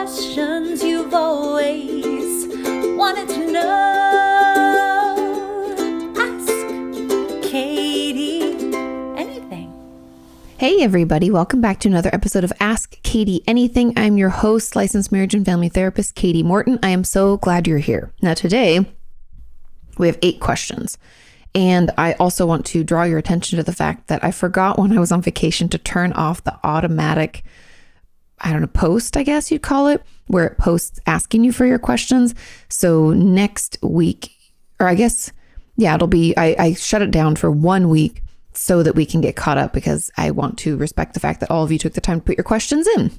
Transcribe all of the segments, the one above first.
questions you've always wanted to know. Ask Kati anything. Hey everybody, welcome back to another episode of Ask Kati Anything. I'm your host, licensed marriage and family therapist, Kati Morton. I am so glad you're here. Now today, we have 8 questions. And I also want to draw your attention to the fact that I forgot when I was on vacation to turn off the automatic, post, I guess you'd call it, where it posts asking you for your questions. So next week, or I guess, it'll be, I shut it down for 1 week so that we can get caught up, because I want to respect the fact that all of you took the time to put your questions in.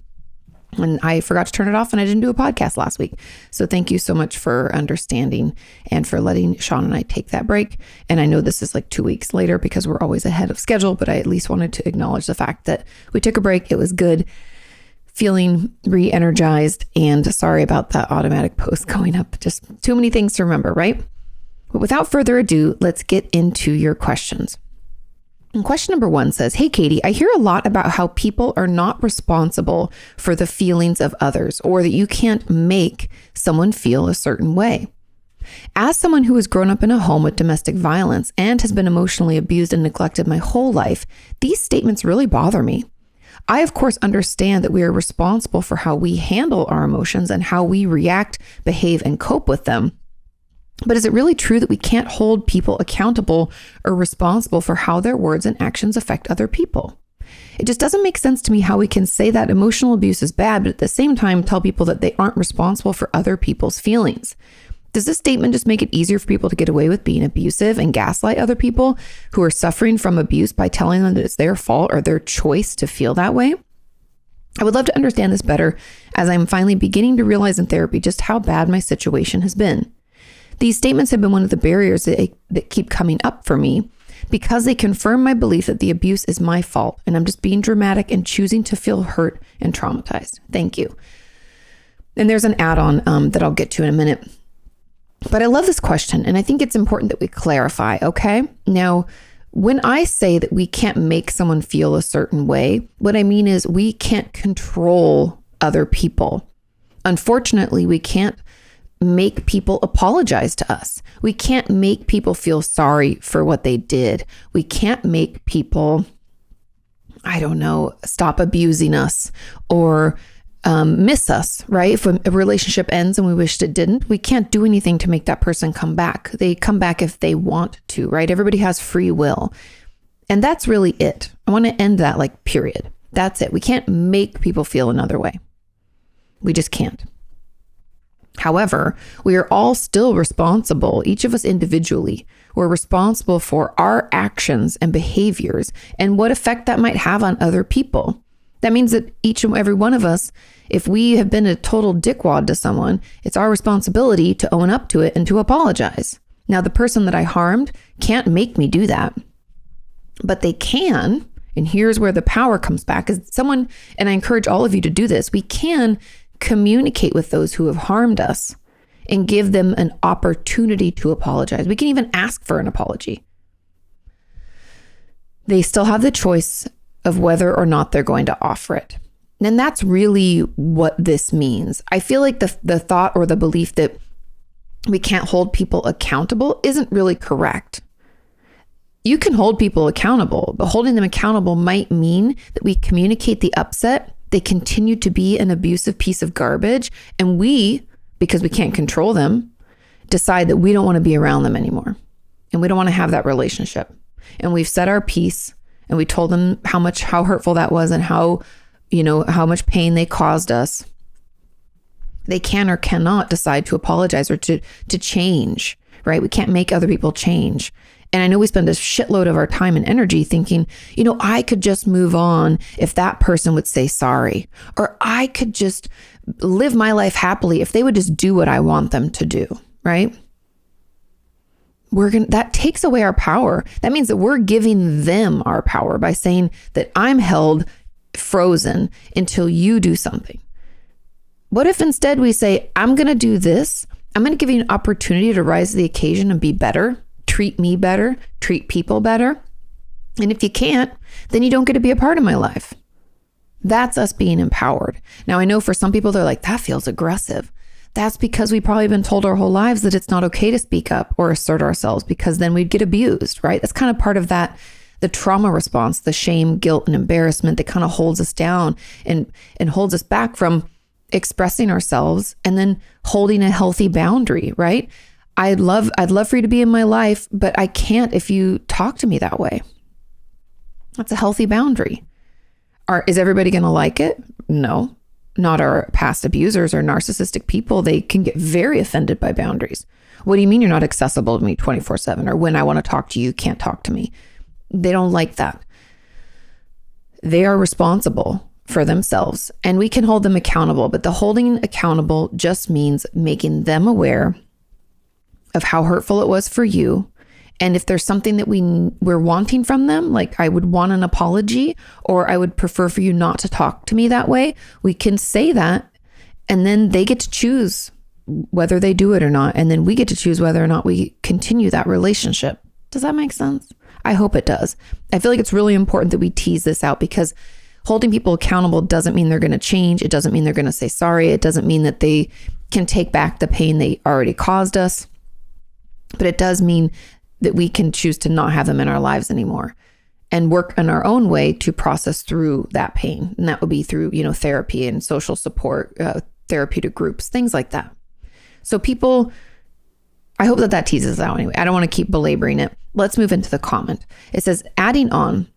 And I forgot to turn it off and I didn't do a podcast last week. So thank you so much for understanding and for letting Sean and I take that break. And I know this is like 2 weeks later because we're always ahead of schedule, but I at least wanted to acknowledge the fact that we took a break. It was good, feeling re-energized, and sorry about that automatic post going up. Just too many things to remember, right? But without further ado, let's get into your questions. And question number 1 says, "Hey, Kati, I hear a lot about how people are not responsible for the feelings of others, or that you can't make someone feel a certain way. As someone who has grown up in a home with domestic violence and has been emotionally abused and neglected my whole life, these statements really bother me. I, of course, understand that we are responsible for how we handle our emotions and how we react, behave, and cope with them. But is it really true that we can't hold people accountable or responsible for how their words and actions affect other people? It just doesn't make sense to me how we can say that emotional abuse is bad, but at the same time tell people that they aren't responsible for other people's feelings. Does this statement just make it easier for people to get away with being abusive and gaslight other people who are suffering from abuse by telling them that it's their fault or their choice to feel that way? I would love to understand this better, as I'm finally beginning to realize in therapy just how bad my situation has been. These statements have been one of the barriers that keep coming up for me, because they confirm my belief that the abuse is my fault and I'm just being dramatic and choosing to feel hurt and traumatized. Thank you." And there's an add-on that I'll get to in a minute. But I love this question, and I think it's important that we clarify, okay? Now, when I say that we can't make someone feel a certain way, what I mean is we can't control other people. Unfortunately, we can't make people apologize to us. We can't make people feel sorry for what they did. We can't make people, stop abusing us or miss us, right? If a relationship ends and we wished it didn't, we can't do anything to make that person come back. They come back if they want to, right? Everybody has free will. And that's really it. I want to end that period. That's it. We can't make people feel another way. We just can't. However, we are all still responsible, each of us individually. We're responsible for our actions and behaviors and what effect that might have on other people. That means that each and every one of us, if we have been a total dickwad to someone, it's our responsibility to own up to it and to apologize. Now, the person that I harmed can't make me do that, but they can. And here's where the power comes back, is someone, and I encourage all of you to do this, we can communicate with those who have harmed us and give them an opportunity to apologize. We can even ask for an apology. They still have the choice of whether or not they're going to offer it. And that's really what this means. I feel like the thought or the belief that we can't hold people accountable isn't really correct. You can hold people accountable, but holding them accountable might mean that we communicate the upset. They continue to be an abusive piece of garbage. And we, because we can't control them, decide that we don't want to be around them anymore. And we don't want to have that relationship. And we've said our piece and we told them how hurtful that was and how much pain they caused us. They can or cannot decide to apologize or to change, right? We can't make other people change. And I know we spend a shitload of our time and energy thinking, I could just move on if that person would say sorry, or I could just live my life happily if they would just do what I want them to do, right? That takes away our power. That means that we're giving them our power by saying that I'm held frozen until you do something. What if instead we say, I'm going to do this. I'm going to give you an opportunity to rise to the occasion and be better. Treat me better, treat people better. And if you can't, then you don't get to be a part of my life. That's us being empowered. Now, I know for some people, they're like, that feels aggressive. That's because we've probably been told our whole lives that it's not okay to speak up or assert ourselves, because then we'd get abused, right? That's kind of part of that, the trauma response, the shame, guilt, and embarrassment that kind of holds us down and holds us back from expressing ourselves and then holding a healthy boundary, right? I'd love for you to be in my life, but I can't if you talk to me that way. That's a healthy boundary. Is everybody going to like it? No. Not our past abusers or narcissistic people. They can get very offended by boundaries. What do you mean you're not accessible to me 24/7? Or when I want to talk to you, you can't talk to me. They don't like that. They are responsible for themselves and we can hold them accountable. But the holding accountable just means making them aware of how hurtful it was for you. And if there's something that we're wanting from them, like I would want an apology, or I would prefer for you not to talk to me that way, we can say that. And then they get to choose whether they do it or not. And then we get to choose whether or not we continue that relationship. Does that make sense? I hope it does. I feel like it's really important that we tease this out, because holding people accountable doesn't mean they're going to change. It doesn't mean they're going to say sorry. It doesn't mean that they can take back the pain they already caused us. But it does mean that we can choose to not have them in our lives anymore and work in our own way to process through that pain. And that would be through, therapy and social support, therapeutic groups, things like that. So people, I hope that teases out anyway. I don't want to keep belaboring it. Let's move into the comment. It says, adding on,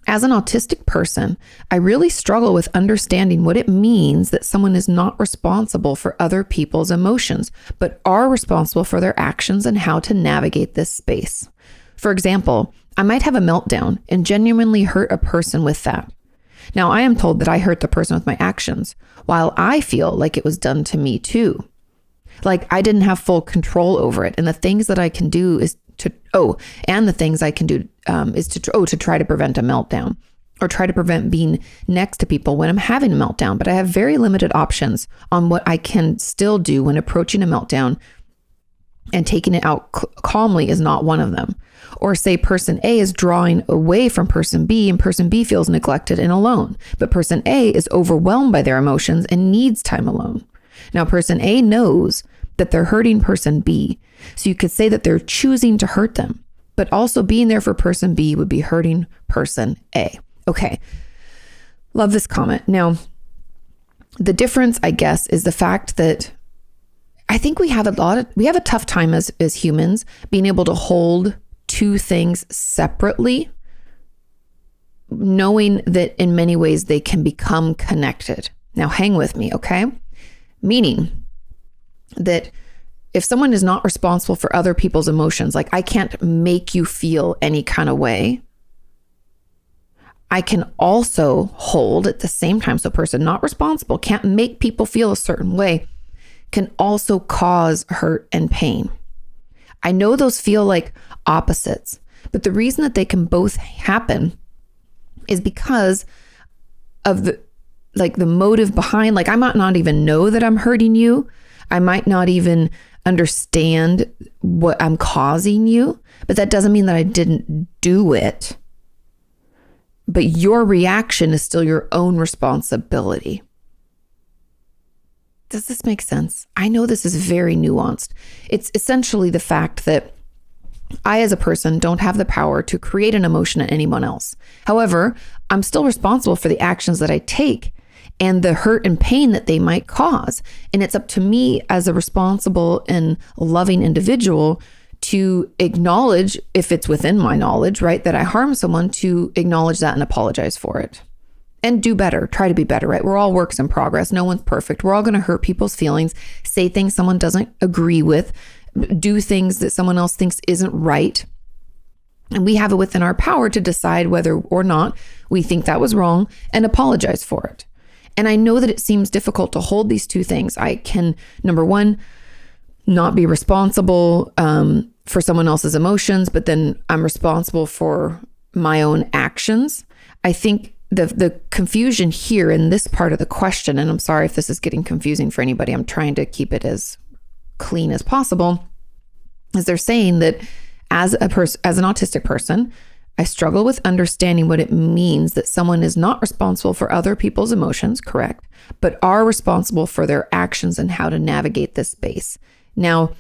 as an autistic person, I really struggle with understanding what it means that someone is not responsible for other people's emotions, but are responsible for their actions and how to navigate this space. For example, I might have a meltdown and genuinely hurt a person with that. Now, I am told that I hurt the person with my actions, while I feel like it was done to me too. Like I didn't have full control over it. And the things that I can do is to try to prevent a meltdown, or try to prevent being next to people when I'm having a meltdown. But I have very limited options on what I can still do when approaching a meltdown, and taking it out calmly is not one of them. Or say person A is drawing away from person B and person B feels neglected and alone, but person A is overwhelmed by their emotions and needs time alone. Now, person A knows that they're hurting person B. So you could say that they're choosing to hurt them, but also being there for person B would be hurting person A. Okay. Love this comment. Now, the difference, I guess, is the fact that I think we have a tough time as humans being able to hold two things separately, knowing that in many ways they can become connected. Now, hang with me, okay? Meaning that if someone is not responsible for other people's emotions, like I can't make you feel any kind of way, I can also hold at the same time. So a person not responsible can't make people feel a certain way, can also cause hurt and pain. I know those feel like opposites, but the reason that they can both happen is because of the motive behind, like I might not even know that I'm hurting you. I might not even understand what I'm causing you, but that doesn't mean that I didn't do it. But your reaction is still your own responsibility. Does this make sense? I know this is very nuanced. It's essentially the fact that I, as a person, don't have the power to create an emotion in anyone else. However, I'm still responsible for the actions that I take and the hurt and pain that they might cause. And it's up to me as a responsible and loving individual to acknowledge, if it's within my knowledge, right, that I harm someone, to acknowledge that and apologize for it. And do better, try to be better, right? We're all works in progress. No one's perfect. We're all going to hurt people's feelings, say things someone doesn't agree with, do things that someone else thinks isn't right. And we have it within our power to decide whether or not we think that was wrong and apologize for it. And I know that it seems difficult to hold these two things. I can, number one, not be responsible for someone else's emotions, but then I'm responsible for my own actions. I think the confusion here in this part of the question, and I'm sorry if this is getting confusing for anybody, I'm trying to keep it as clean as possible, is they're saying that as an autistic person, I struggle with understanding what it means that someone is not responsible for other people's emotions, correct, but are responsible for their actions and how to navigate this space. Now,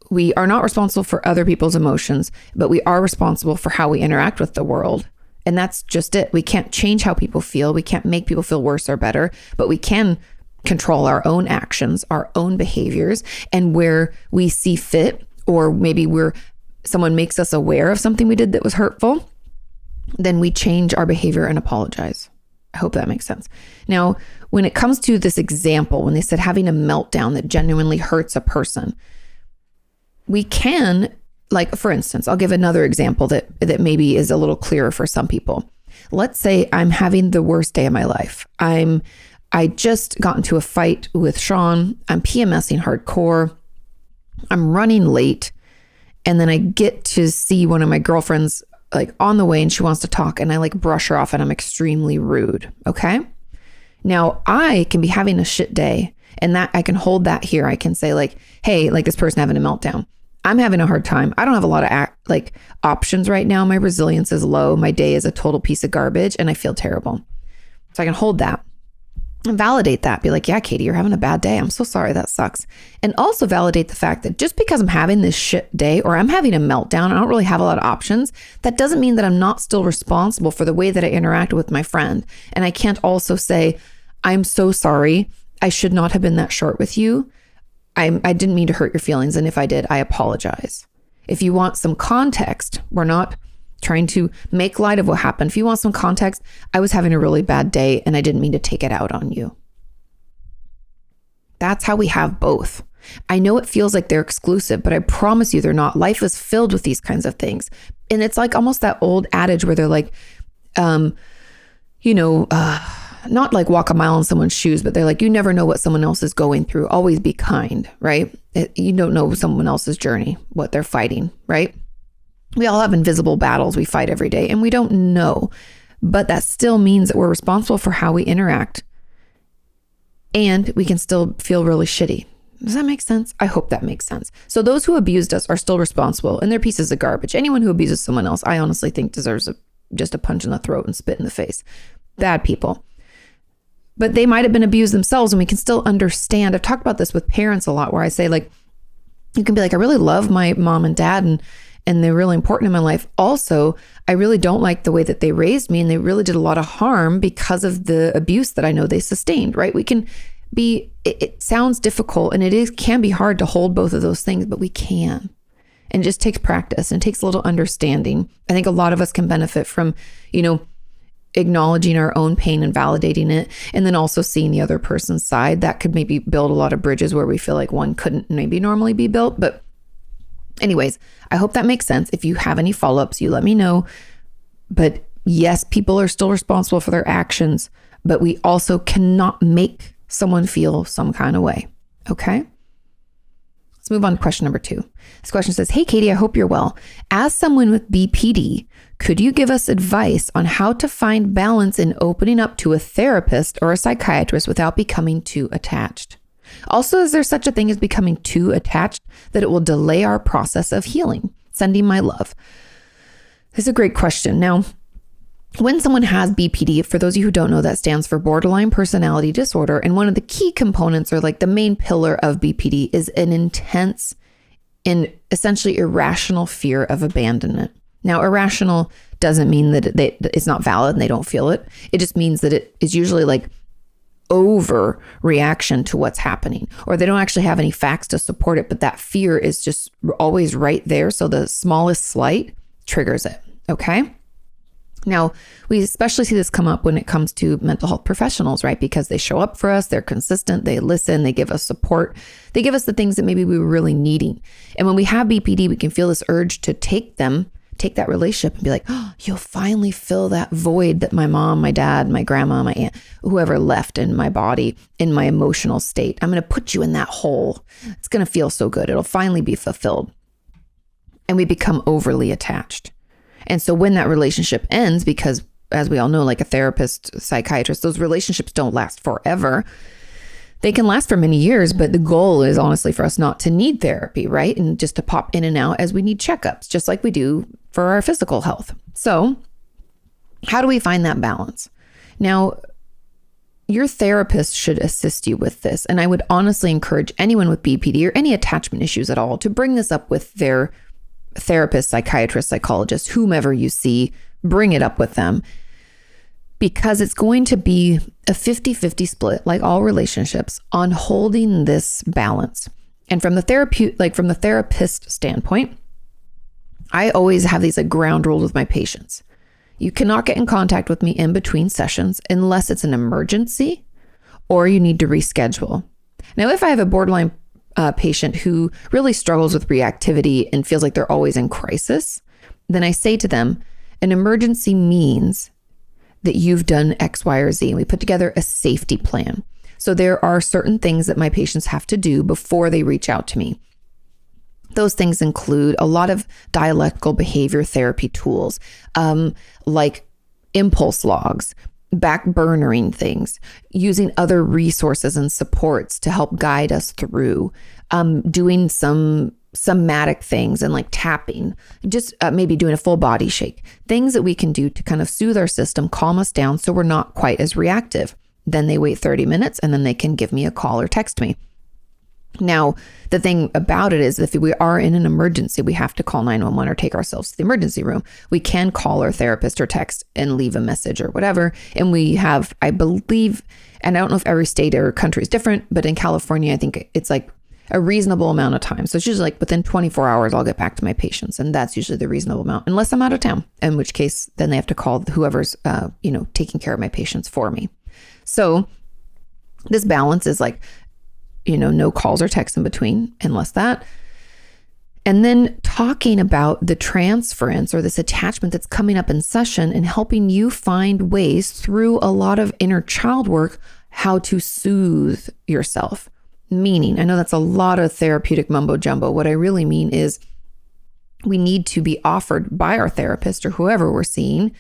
we are not responsible for other people's emotions, but we are responsible for how we interact with the world. And that's just it. We can't change how people feel. We can't make people feel worse or better, but we can control our own actions, our own behaviors, and where we see fit, or maybe someone makes us aware of something we did that was hurtful, then we change our behavior and apologize. I hope that makes sense. Now, when it comes to this example, when they said having a meltdown that genuinely hurts a person, we can, like, for instance, I'll give another example that maybe is a little clearer for some people. Let's say I'm having the worst day of my life. I just got into a fight with Sean. I'm PMSing hardcore. I'm running late. And then I get to see one of my girlfriends like on the way and she wants to talk, and I like brush her off and I'm extremely rude. Okay. Now I can be having a shit day, and that I can hold that here. I can say like, hey, like this person having a meltdown. I'm having a hard time. I don't have a lot of options right now. My resilience is low. My day is a total piece of garbage and I feel terrible. So I can hold that and validate that. Be like, yeah, Katie, you're having a bad day. I'm so sorry. That sucks. And also validate the fact that just because I'm having this shit day or I'm having a meltdown, I don't really have a lot of options. That doesn't mean that I'm not still responsible for the way that I interacted with my friend. And I can't also say, I'm so sorry. I should not have been that short with you. I didn't mean to hurt your feelings. And if I did, I apologize. If you want some context, we're not trying to make light of what happened. If you want some context, I was having a really bad day and I didn't mean to take it out on you. That's how we have both. I know it feels like they're exclusive, but I promise you they're not. Life is filled with these kinds of things. And it's like almost that old adage where they're like, not like walk a mile in someone's shoes, but they're like, you never know what someone else is going through. Always be kind, right? You don't know someone else's journey, what they're fighting, right? We all have invisible battles we fight every day and we don't know, but that still means that we're responsible for how we interact, and we can still feel really shitty. Does that make sense? I hope that makes sense. So those who abused us are still responsible, and they're pieces of garbage. Anyone who abuses someone else, I honestly think deserves just a punch in the throat and spit in the face. Bad people. But they might have been abused themselves, and we can still understand. I've talked about this with parents a lot, where I say, like, you can be like, I really love my mom and dad, and they're really important in my life. Also, I really don't like the way that they raised me, and they really did a lot of harm because of the abuse that I know they sustained, right? We can be, it sounds difficult, and can be hard to hold both of those things, but we can. And it just takes practice and it takes a little understanding. I think a lot of us can benefit from, acknowledging our own pain and validating it, and then also seeing the other person's side. That could maybe build a lot of bridges where we feel like one couldn't maybe normally be built. But anyways, I hope that makes sense. If you have any follow-ups, you let me know. But yes, people are still responsible for their actions, but we also cannot make someone feel some kind of way. Okay? Let's move on to question number 2. This question says, hey, Katie, I hope you're well. As someone with BPD, could you give us advice on how to find balance in opening up to a therapist or a psychiatrist without becoming too attached? Also, is there such a thing as becoming too attached that it will delay our process of healing? Sending my love. This is a great question. Now, when someone has BPD, for those of you who don't know, that stands for borderline personality disorder. And one of the key components, or like the main pillar of BPD, is an intense and essentially irrational fear of abandonment. Now, irrational doesn't mean that it's not valid and they don't feel it. It just means that it is usually like overreaction to what's happening, or they don't actually have any facts to support it, but that fear is just always right there. So the smallest slight triggers it. Okay. Now, we especially see this come up when it comes to mental health professionals, right? Because they show up for us, they're consistent, they listen, they give us support, they give us the things that maybe we were really needing. And when we have BPD, we can feel this urge to take that relationship and be like, oh, you'll finally fill that void that my mom, my dad, my grandma, my aunt, whoever left in my body, in my emotional state. I'm going to put you in that hole. It's going to feel so good. It'll finally be fulfilled. And we become overly attached. And so when that relationship ends, because as we all know, like a therapist, psychiatrist, those relationships don't last forever. They can last for many years, but the goal is honestly for us not to need therapy, right? And just to pop in and out as we need checkups, just like we do for our physical health. So how do we find that balance? Now, your therapist should assist you with this. And I would honestly encourage anyone with BPD or any attachment issues at all to bring this up with their therapist, psychiatrist, psychologist, whomever you see, bring it up with them. Because it's going to be a 50-50 split, like all relationships, on holding this balance. And from the therapist standpoint, I always have these like ground rules with my patients. You cannot get in contact with me in between sessions unless it's an emergency or you need to reschedule. Now, if I have a borderline patient who really struggles with reactivity and feels like they're always in crisis, then I say to them, an emergency means that you've done X, Y, or Z. And we put together a safety plan. So there are certain things that my patients have to do before they reach out to me. Those things include a lot of dialectical behavior therapy tools, like impulse logs, backburnering things, using other resources and supports to help guide us through, doing some somatic things and like tapping, just maybe doing a full body shake, things that we can do to kind of soothe our system, calm us down so we're not quite as reactive. Then they wait 30 minutes and then they can give me a call or text me. Now, the thing about it is if we are in an emergency, we have to call 911 or take ourselves to the emergency room. We can call our therapist or text and leave a message or whatever. And we have, I believe, and I don't know if every state or country is different, but in California, I think it's like a reasonable amount of time. So it's usually like within 24 hours, I'll get back to my patients. And that's usually the reasonable amount, unless I'm out of town, in which case then they have to call whoever's, taking care of my patients for me. So this balance is like, no calls or texts in between, unless that. And then talking about the transference or this attachment that's coming up in session and helping you find ways through a lot of inner child work, how to soothe yourself. Meaning, I know that's a lot of therapeutic mumbo jumbo. What I really mean is we need to be offered by our therapist or whoever we're seeing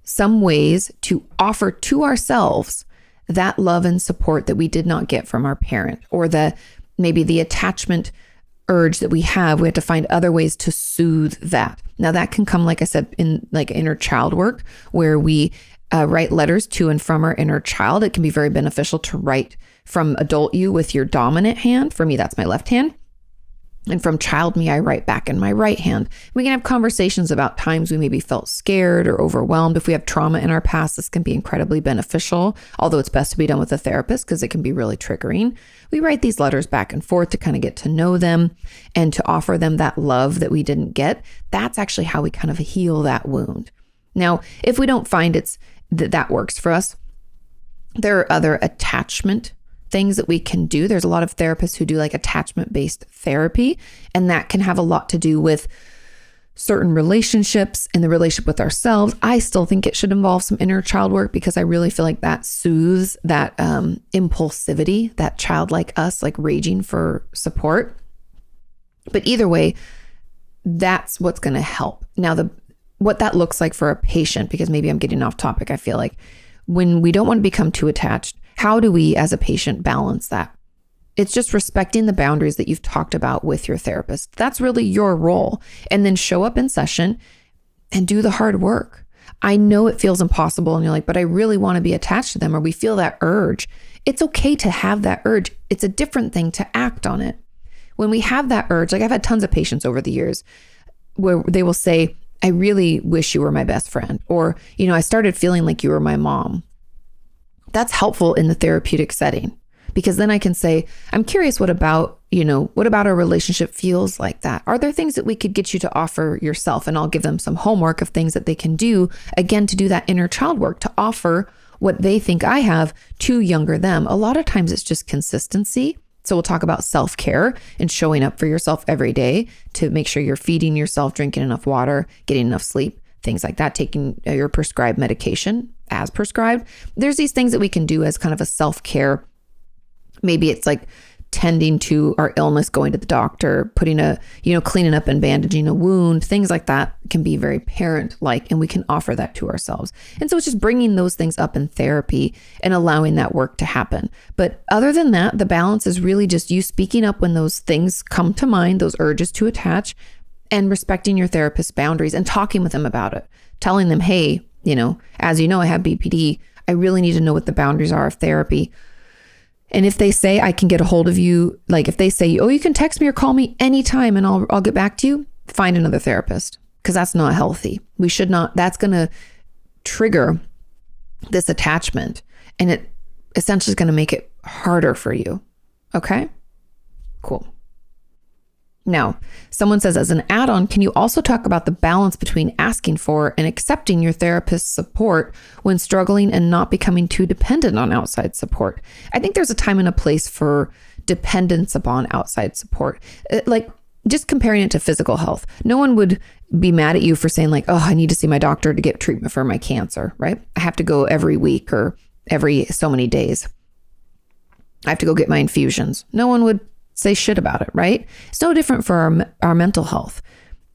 some ways to offer to ourselves that love and support that we did not get from our parent, or maybe the attachment urge that we have to find other ways to soothe that. Now that can come, like I said, in like inner child work, where we write letters to and from our inner child. It can be very beneficial to write from adult you with your dominant hand. For me, that's my left hand. And from child me, I write back in my right hand. We can have conversations about times we maybe felt scared or overwhelmed. If we have trauma in our past, this can be incredibly beneficial, although it's best to be done with a therapist because it can be really triggering. We write these letters back and forth to kind of get to know them and to offer them that love that we didn't get. That's actually how we kind of heal that wound. Now, if we don't find that works for us, there are other attachment things that we can do. There's a lot of therapists who do like attachment-based therapy, and that can have a lot to do with certain relationships and the relationship with ourselves. I still think it should involve some inner child work because I really feel like that soothes that impulsivity, that childlike us, like raging for support. But either way, that's what's going to help. Now, what that looks like for a patient, because maybe I'm getting off topic, I feel like when we don't want to become too attached, how do we as a patient balance that? It's just respecting the boundaries that you've talked about with your therapist. That's really your role. And then show up in session and do the hard work. I know it feels impossible and you're like, but I really want to be attached to them, or we feel that urge. It's okay to have that urge. It's a different thing to act on it. When we have that urge, like I've had tons of patients over the years where they will say, I really wish you were my best friend. Or, I started feeling like you were my mom. That's helpful in the therapeutic setting, because then I can say, I'm curious, what about our relationship feels like that? Are there things that we could get you to offer yourself? And I'll give them some homework of things that they can do, again, to do that inner child work, to offer what they think I have to younger them. A lot of times it's just consistency. So we'll talk about self-care and showing up for yourself every day to make sure you're feeding yourself, drinking enough water, getting enough sleep, things like that, taking your prescribed medication as prescribed. There's these things that we can do as kind of a self-care. Maybe it's like tending to our illness, going to the doctor, putting cleaning up and bandaging a wound, things like that can be very parent-like, and we can offer that to ourselves. And so it's just bringing those things up in therapy and allowing that work to happen. But other than that, the balance is really just you speaking up when those things come to mind, those urges to attach, and respecting your therapist's boundaries and talking with them about it, telling them, hey, as you know, I have BPD. I really need to know what the boundaries are of therapy. And if they say I can get a hold of you, like if they say, oh, you can text me or call me anytime and I'll get back to you, find another therapist, because that's not healthy. We should not, that's going to trigger this attachment, and it essentially is going to make it harder for you. Okay, cool. Now, someone says, as an add-on, can you also talk about the balance between asking for and accepting your therapist's support when struggling and not becoming too dependent on outside support? I think there's a time and a place for dependence upon outside support. Like just comparing it to physical health. No one would be mad at you for saying like, oh, I need to see my doctor to get treatment for my cancer, right? I have to go every week or every so many days. I have to go get my infusions. No one would say shit about it, right? It's no different for our mental health.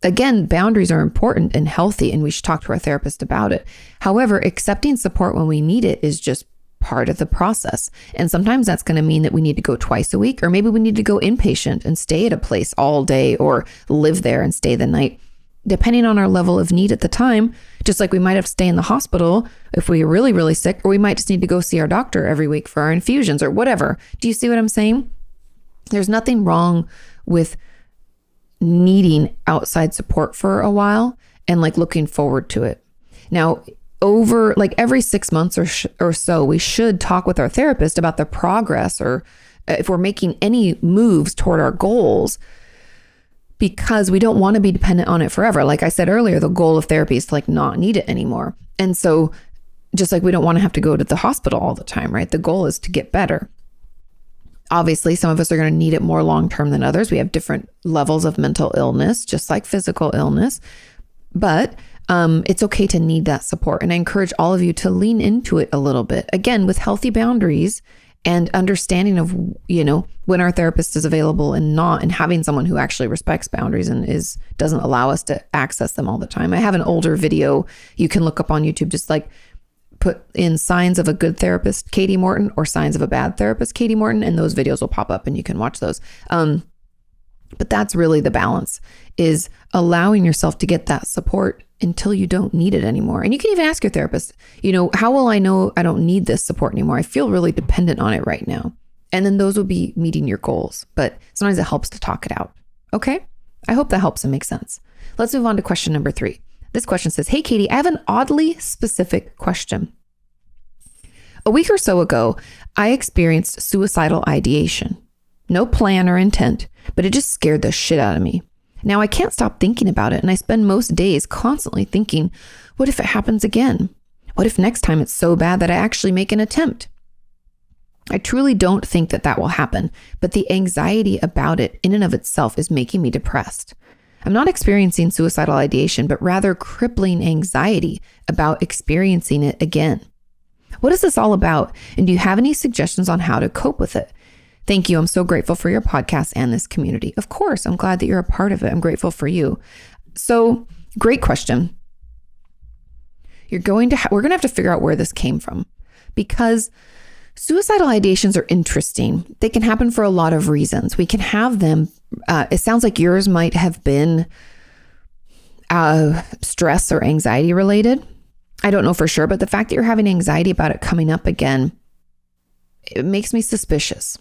Again, boundaries are important and healthy, and we should talk to our therapist about it. However, accepting support when we need it is just part of the process. And sometimes that's going to mean that we need to go twice a week, or maybe we need to go inpatient and stay at a place all day or live there and stay the night, depending on our level of need at the time. Just like we might have to stay in the hospital if we're really, really sick, or we might just need to go see our doctor every week for our infusions or whatever. Do you see what I'm saying? There's nothing wrong with needing outside support for a while and like looking forward to it. Now, over like every 6 months or so, we should talk with our therapist about the progress, or if we're making any moves toward our goals, because we don't want to be dependent on it forever. Like I said earlier, the goal of therapy is to like not need it anymore. And so just like we don't want to have to go to the hospital all the time, right? The goal is to get better. Obviously, some of us are going to need it more long-term than others. We have different levels of mental illness, just like physical illness, but it's okay to need that support. And I encourage all of you to lean into it a little bit, again, with healthy boundaries and understanding of, when our therapist is available and not, and having someone who actually respects boundaries and doesn't allow us to access them all the time. I have an older video you can look up on YouTube, just like put in signs of a good therapist, Kati Morton, or signs of a bad therapist, Kati Morton, and those videos will pop up and you can watch those. But that's really the balance, is allowing yourself to get that support until you don't need it anymore. And you can even ask your therapist, how will I know I don't need this support anymore? I feel really dependent on it right now. And then those will be meeting your goals. But sometimes it helps to talk it out. Okay? I hope that helps and makes sense. Let's move on to question number 3. This question says, hey, Kati, I have an oddly specific question. A week or so ago, I experienced suicidal ideation. No plan or intent, but it just scared the shit out of me. Now I can't stop thinking about it, and I spend most days constantly thinking, what if it happens again? What if next time it's so bad that I actually make an attempt? I truly don't think that will happen, but the anxiety about it in and of itself is making me depressed. I'm not experiencing suicidal ideation, but rather crippling anxiety about experiencing it again. What is this all about? And do you have any suggestions on how to cope with it? Thank you. I'm so grateful for your podcast and this community. Of course, I'm glad that you're a part of it. I'm grateful for you. So, great question. We're going to have to figure out where this came from, because suicidal ideations are interesting. They can happen for a lot of reasons. We can have them. It sounds like yours might have been stress or anxiety related. I don't know for sure, but the fact that you're having anxiety about it coming up again, it makes me suspicious.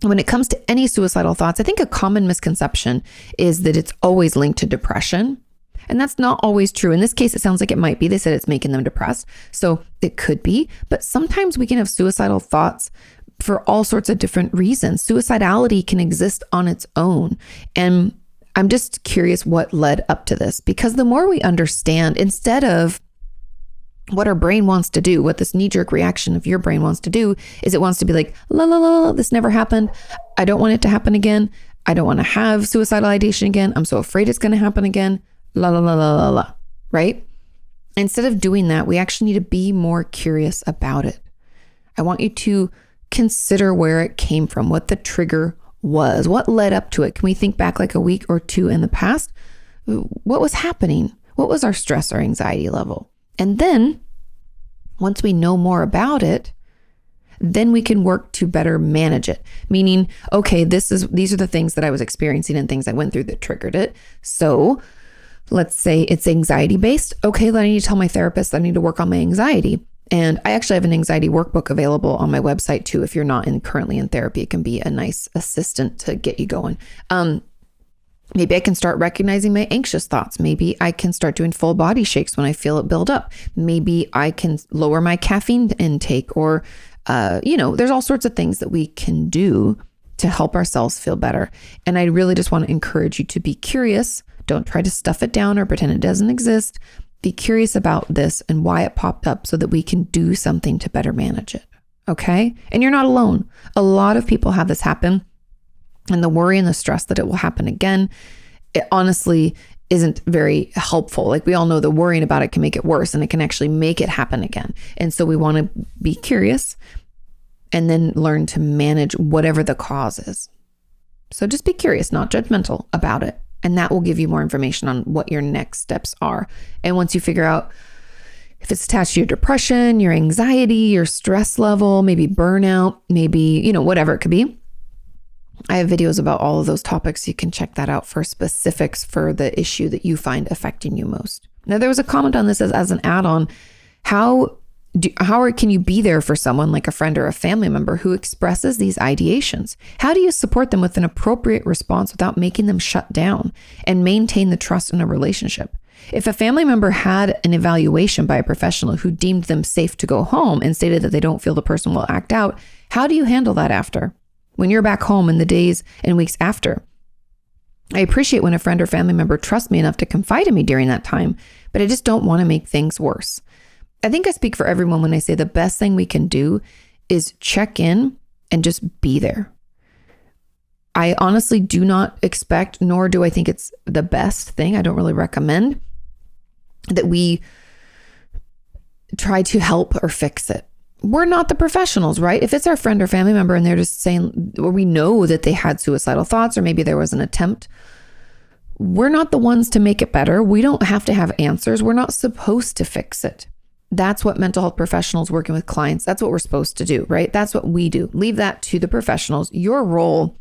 When it comes to any suicidal thoughts, I think a common misconception is that it's always linked to depression. And that's not always true. In this case, it sounds like it might be. They said it's making them depressed. So it could be, but sometimes we can have suicidal thoughts for all sorts of different reasons. Suicidality can exist on its own. And I'm just curious what led up to this, because the more we understand, instead of what our brain wants to do, what this knee-jerk reaction of your brain wants to do is it wants to be like, la, la, la, this never happened. I don't want it to happen again. I don't want to have suicidal ideation again. I'm so afraid it's going to happen again. La, la, la, la, la, la, right? Instead of doing that, we actually need to be more curious about it. I want you to consider where it came from, what the trigger was, what led up to it. Can we think back like a week or two in the past? What was happening? What was our stress or anxiety level? And then once we know more about it, then we can work to better manage it. Meaning, okay, these are the things that I was experiencing and things I went through that triggered it. So let's say it's anxiety based. Okay, then I need to tell my therapist that I need to work on my anxiety. And I actually have an anxiety workbook available on my website too. If you're not currently in therapy, it can be a nice assistant to get you going. Maybe I can start recognizing my anxious thoughts. Maybe I can start doing full body shakes when I feel it build up. Maybe I can lower my caffeine intake, or, there's all sorts of things that we can do to help ourselves feel better. And I really just want to encourage you to be curious. Don't try to stuff it down or pretend it doesn't exist. Be curious about this and why it popped up so that we can do something to better manage it. Okay? And you're not alone. A lot of people have this happen. And the worry and the stress that it will happen again, it honestly isn't very helpful. Like, we all know the worrying about it can make it worse, and it can actually make it happen again. And so we want to be curious and then learn to manage whatever the cause is. So just be curious, not judgmental about it. And that will give you more information on what your next steps are. And once you figure out if it's attached to your depression, your anxiety, your stress level, maybe burnout, maybe, whatever it could be, I have videos about all of those topics. You can check that out for specifics for the issue that you find affecting you most. Now, there was a comment on this as an add-on. How can you be there for someone like a friend or a family member who expresses these ideations? How do you support them with an appropriate response without making them shut down and maintain the trust in a relationship? If a family member had an evaluation by a professional who deemed them safe to go home and stated that they don't feel the person will act out, how do you handle that after? When you're back home in the days and weeks after? I appreciate when a friend or family member trusts me enough to confide in me during that time, but I just don't want to make things worse. I think I speak for everyone when I say the best thing we can do is check in and just be there. I honestly do not expect, nor do I think it's the best thing. I don't really recommend that we try to help or fix it. We're not the professionals, right? If it's our friend or family member and they're just saying, or we know that they had suicidal thoughts, or maybe there was an attempt, we're not the ones to make it better. We don't have to have answers. We're not supposed to fix it. That's what mental health professionals working with clients, that's what we're supposed to do, right? That's what we do. Leave that to the professionals. Your role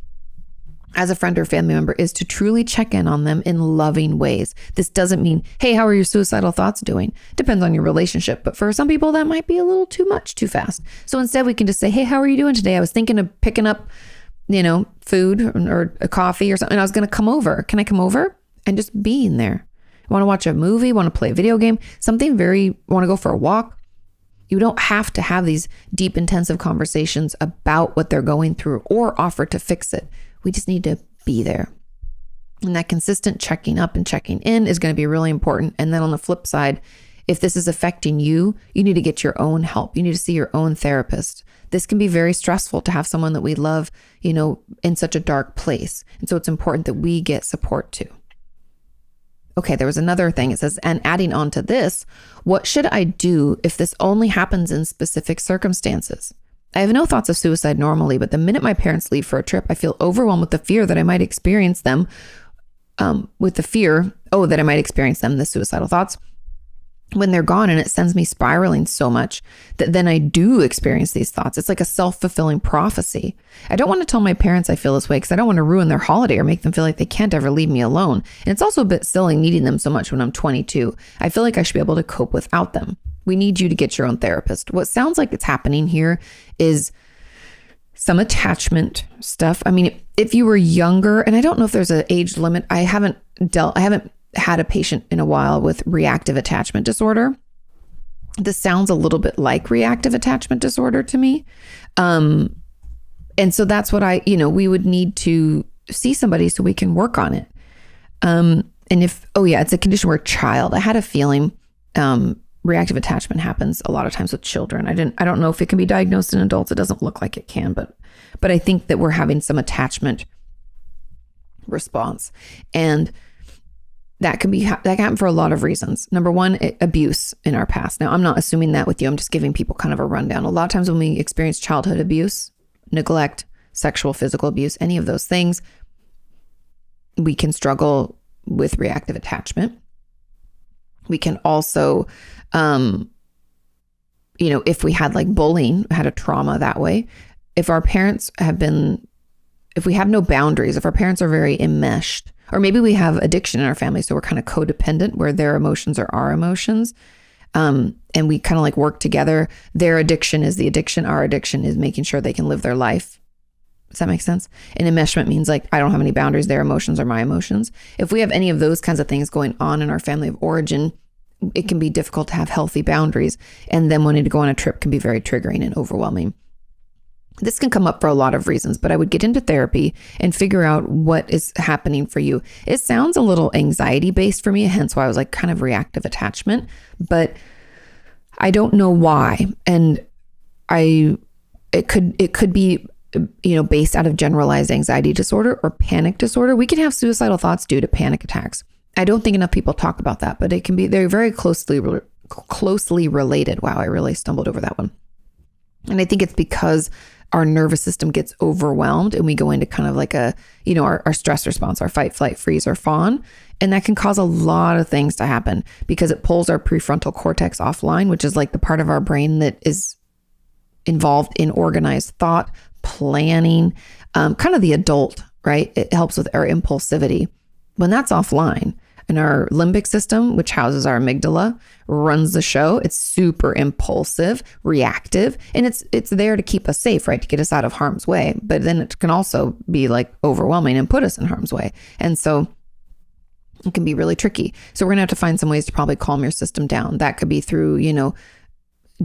as a friend or family member is to truly check in on them in loving ways. This doesn't mean, hey, how are your suicidal thoughts doing? Depends on your relationship. But for some people, that might be a little too much, too fast. So instead, we can just say, hey, how are you doing today? I was thinking of picking up, food or a coffee or something. I was going to come over. Can I come over? And just being there. Want to watch a movie? Want to play a video game? Want to go for a walk? You don't have to have these deep, intensive conversations about what they're going through or offer to fix it. We just need to be there. And that consistent checking up and checking in is going to be really important. And then on the flip side, if this is affecting you, you need to get your own help. You need to see your own therapist. This can be very stressful to have someone that we love, in such a dark place. And so it's important that we get support too. Okay, there was another thing. It says, and adding on to this, what should I do if this only happens in specific circumstances? I have no thoughts of suicide normally, but the minute my parents leave for a trip, I feel overwhelmed with the fear that I might experience them, the suicidal thoughts, when they're gone, and it sends me spiraling so much that then I do experience these thoughts. It's like a self-fulfilling prophecy. I don't want to tell my parents I feel this way because I don't want to ruin their holiday or make them feel like they can't ever leave me alone. And it's also a bit silly needing them so much when I'm 22. I feel like I should be able to cope without them. We need you to get your own therapist. What sounds like it's happening here is some attachment stuff. I mean, if you were younger, and I don't know if there's an age limit. I haven't had a patient in a while with reactive attachment disorder. This sounds a little bit like reactive attachment disorder to me. And so that's what we would need to see somebody so we can work on it. And it's a condition where a child, I had a feeling, reactive attachment happens a lot of times with children. I don't know if it can be diagnosed in adults. It doesn't look like it can, but I think that we're having some attachment response. And that can happen for a lot of reasons. Number one, abuse in our past. Now, I'm not assuming that with you. I'm just giving people kind of a rundown. A lot of times when we experience childhood abuse, neglect, sexual, physical abuse, any of those things. We can struggle with reactive attachment. We can also, if we had like bullying, had a trauma that way, if our parents if we have no boundaries, if our parents are very enmeshed, or maybe we have addiction in our family, so we're kind of codependent where their emotions are our emotions, and we kind of like work together. Their addiction is the addiction. Our addiction is making sure they can live their life. Does that make sense? And enmeshment means like, I don't have any boundaries. Their emotions are my emotions. If we have any of those kinds of things going on in our family of origin, it can be difficult to have healthy boundaries. And then wanting to go on a trip can be very triggering and overwhelming. This can come up for a lot of reasons, but I would get into therapy and figure out what is happening for you. It sounds a little anxiety based for me, hence why I was like kind of reactive attachment, but I don't know why. And it could be, based out of generalized anxiety disorder or panic disorder. We can have suicidal thoughts due to panic attacks. I don't think enough people talk about that, but they're very closely related. Wow, I really stumbled over that one. And I think it's because our nervous system gets overwhelmed and we go into kind of like our stress response, our fight, flight, freeze, or fawn. And that can cause a lot of things to happen because it pulls our prefrontal cortex offline, which is like the part of our brain that is involved in organized thought, planning, kind of the adult, right? It helps with our impulsivity. When that's offline and our limbic system, which houses our amygdala, runs the show, it's super impulsive, reactive, and it's there to keep us safe, right? To get us out of harm's way. But then it can also be like overwhelming and put us in harm's way. And so it can be really tricky. So we're gonna have to find some ways to probably calm your system down. That could be through,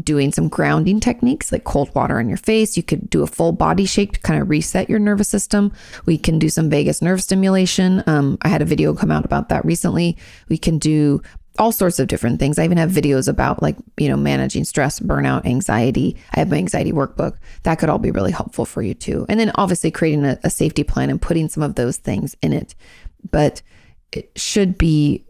doing some grounding techniques like cold water on your face. You could do a full body shake to kind of reset your nervous system. We can do some vagus nerve stimulation. I had a video come out about that recently. We can do all sorts of different things. I even have videos about managing stress, burnout, anxiety. I have my anxiety workbook. That could all be really helpful for you too. And then obviously creating a safety plan and putting some of those things in it. But it should be,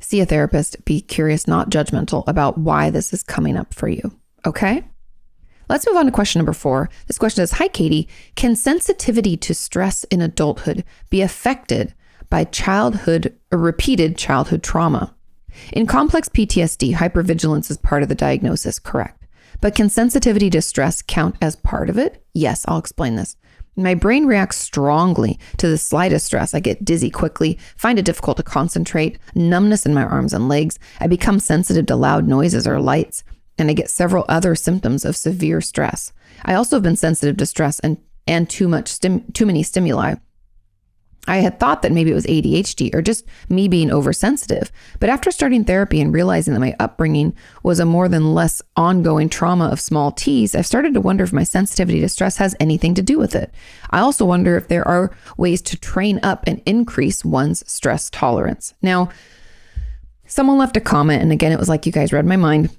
see a therapist, be curious, not judgmental about why this is coming up for you. Okay? Let's move on to question number 4. This question is, hi, Kati, can sensitivity to stress in adulthood be affected by repeated childhood trauma? In complex PTSD, hypervigilance is part of the diagnosis, correct? But can sensitivity to stress count as part of it? Yes, I'll explain this. My brain reacts strongly to the slightest stress. I get dizzy quickly, find it difficult to concentrate, numbness in my arms and legs. I become sensitive to loud noises or lights, and I get several other symptoms of severe stress. I also have been sensitive to stress and too many stimuli. I had thought that maybe it was ADHD or just me being oversensitive. But after starting therapy and realizing that my upbringing was a more than less ongoing trauma of small t's, I've started to wonder if my sensitivity to stress has anything to do with it. I also wonder if there are ways to train up and increase one's stress tolerance. Now, someone left a comment, and again, it was like you guys read my mind.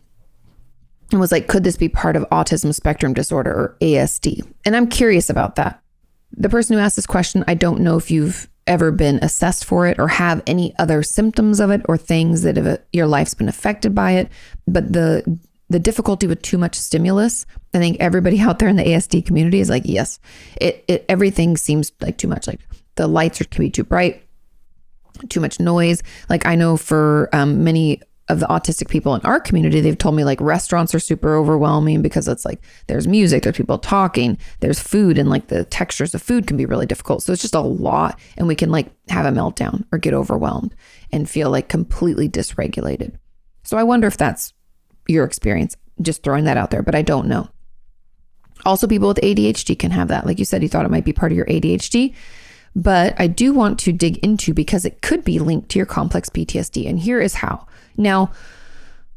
It was like, could this be part of autism spectrum disorder or ASD? And I'm curious about that. The person who asked this question, I don't know if you've ever been assessed for it or have any other symptoms of it or things that your life's been affected by it. But the difficulty with too much stimulus, I think everybody out there in the ASD community is like, yes, everything seems like too much. Like the lights can be too bright, too much noise. Like I know for many of the autistic people in our community, they've told me like restaurants are super overwhelming because it's like there's music, there's people talking, there's food, and like the textures of food can be really difficult. So it's just a lot, and we can like have a meltdown or get overwhelmed and feel like completely dysregulated. So I wonder if that's your experience, just throwing that out there, but I don't know. Also, people with ADHD can have that. Like you said, you thought it might be part of your ADHD, but I do want to dig into because it could be linked to your complex PTSD. And here is how. Now,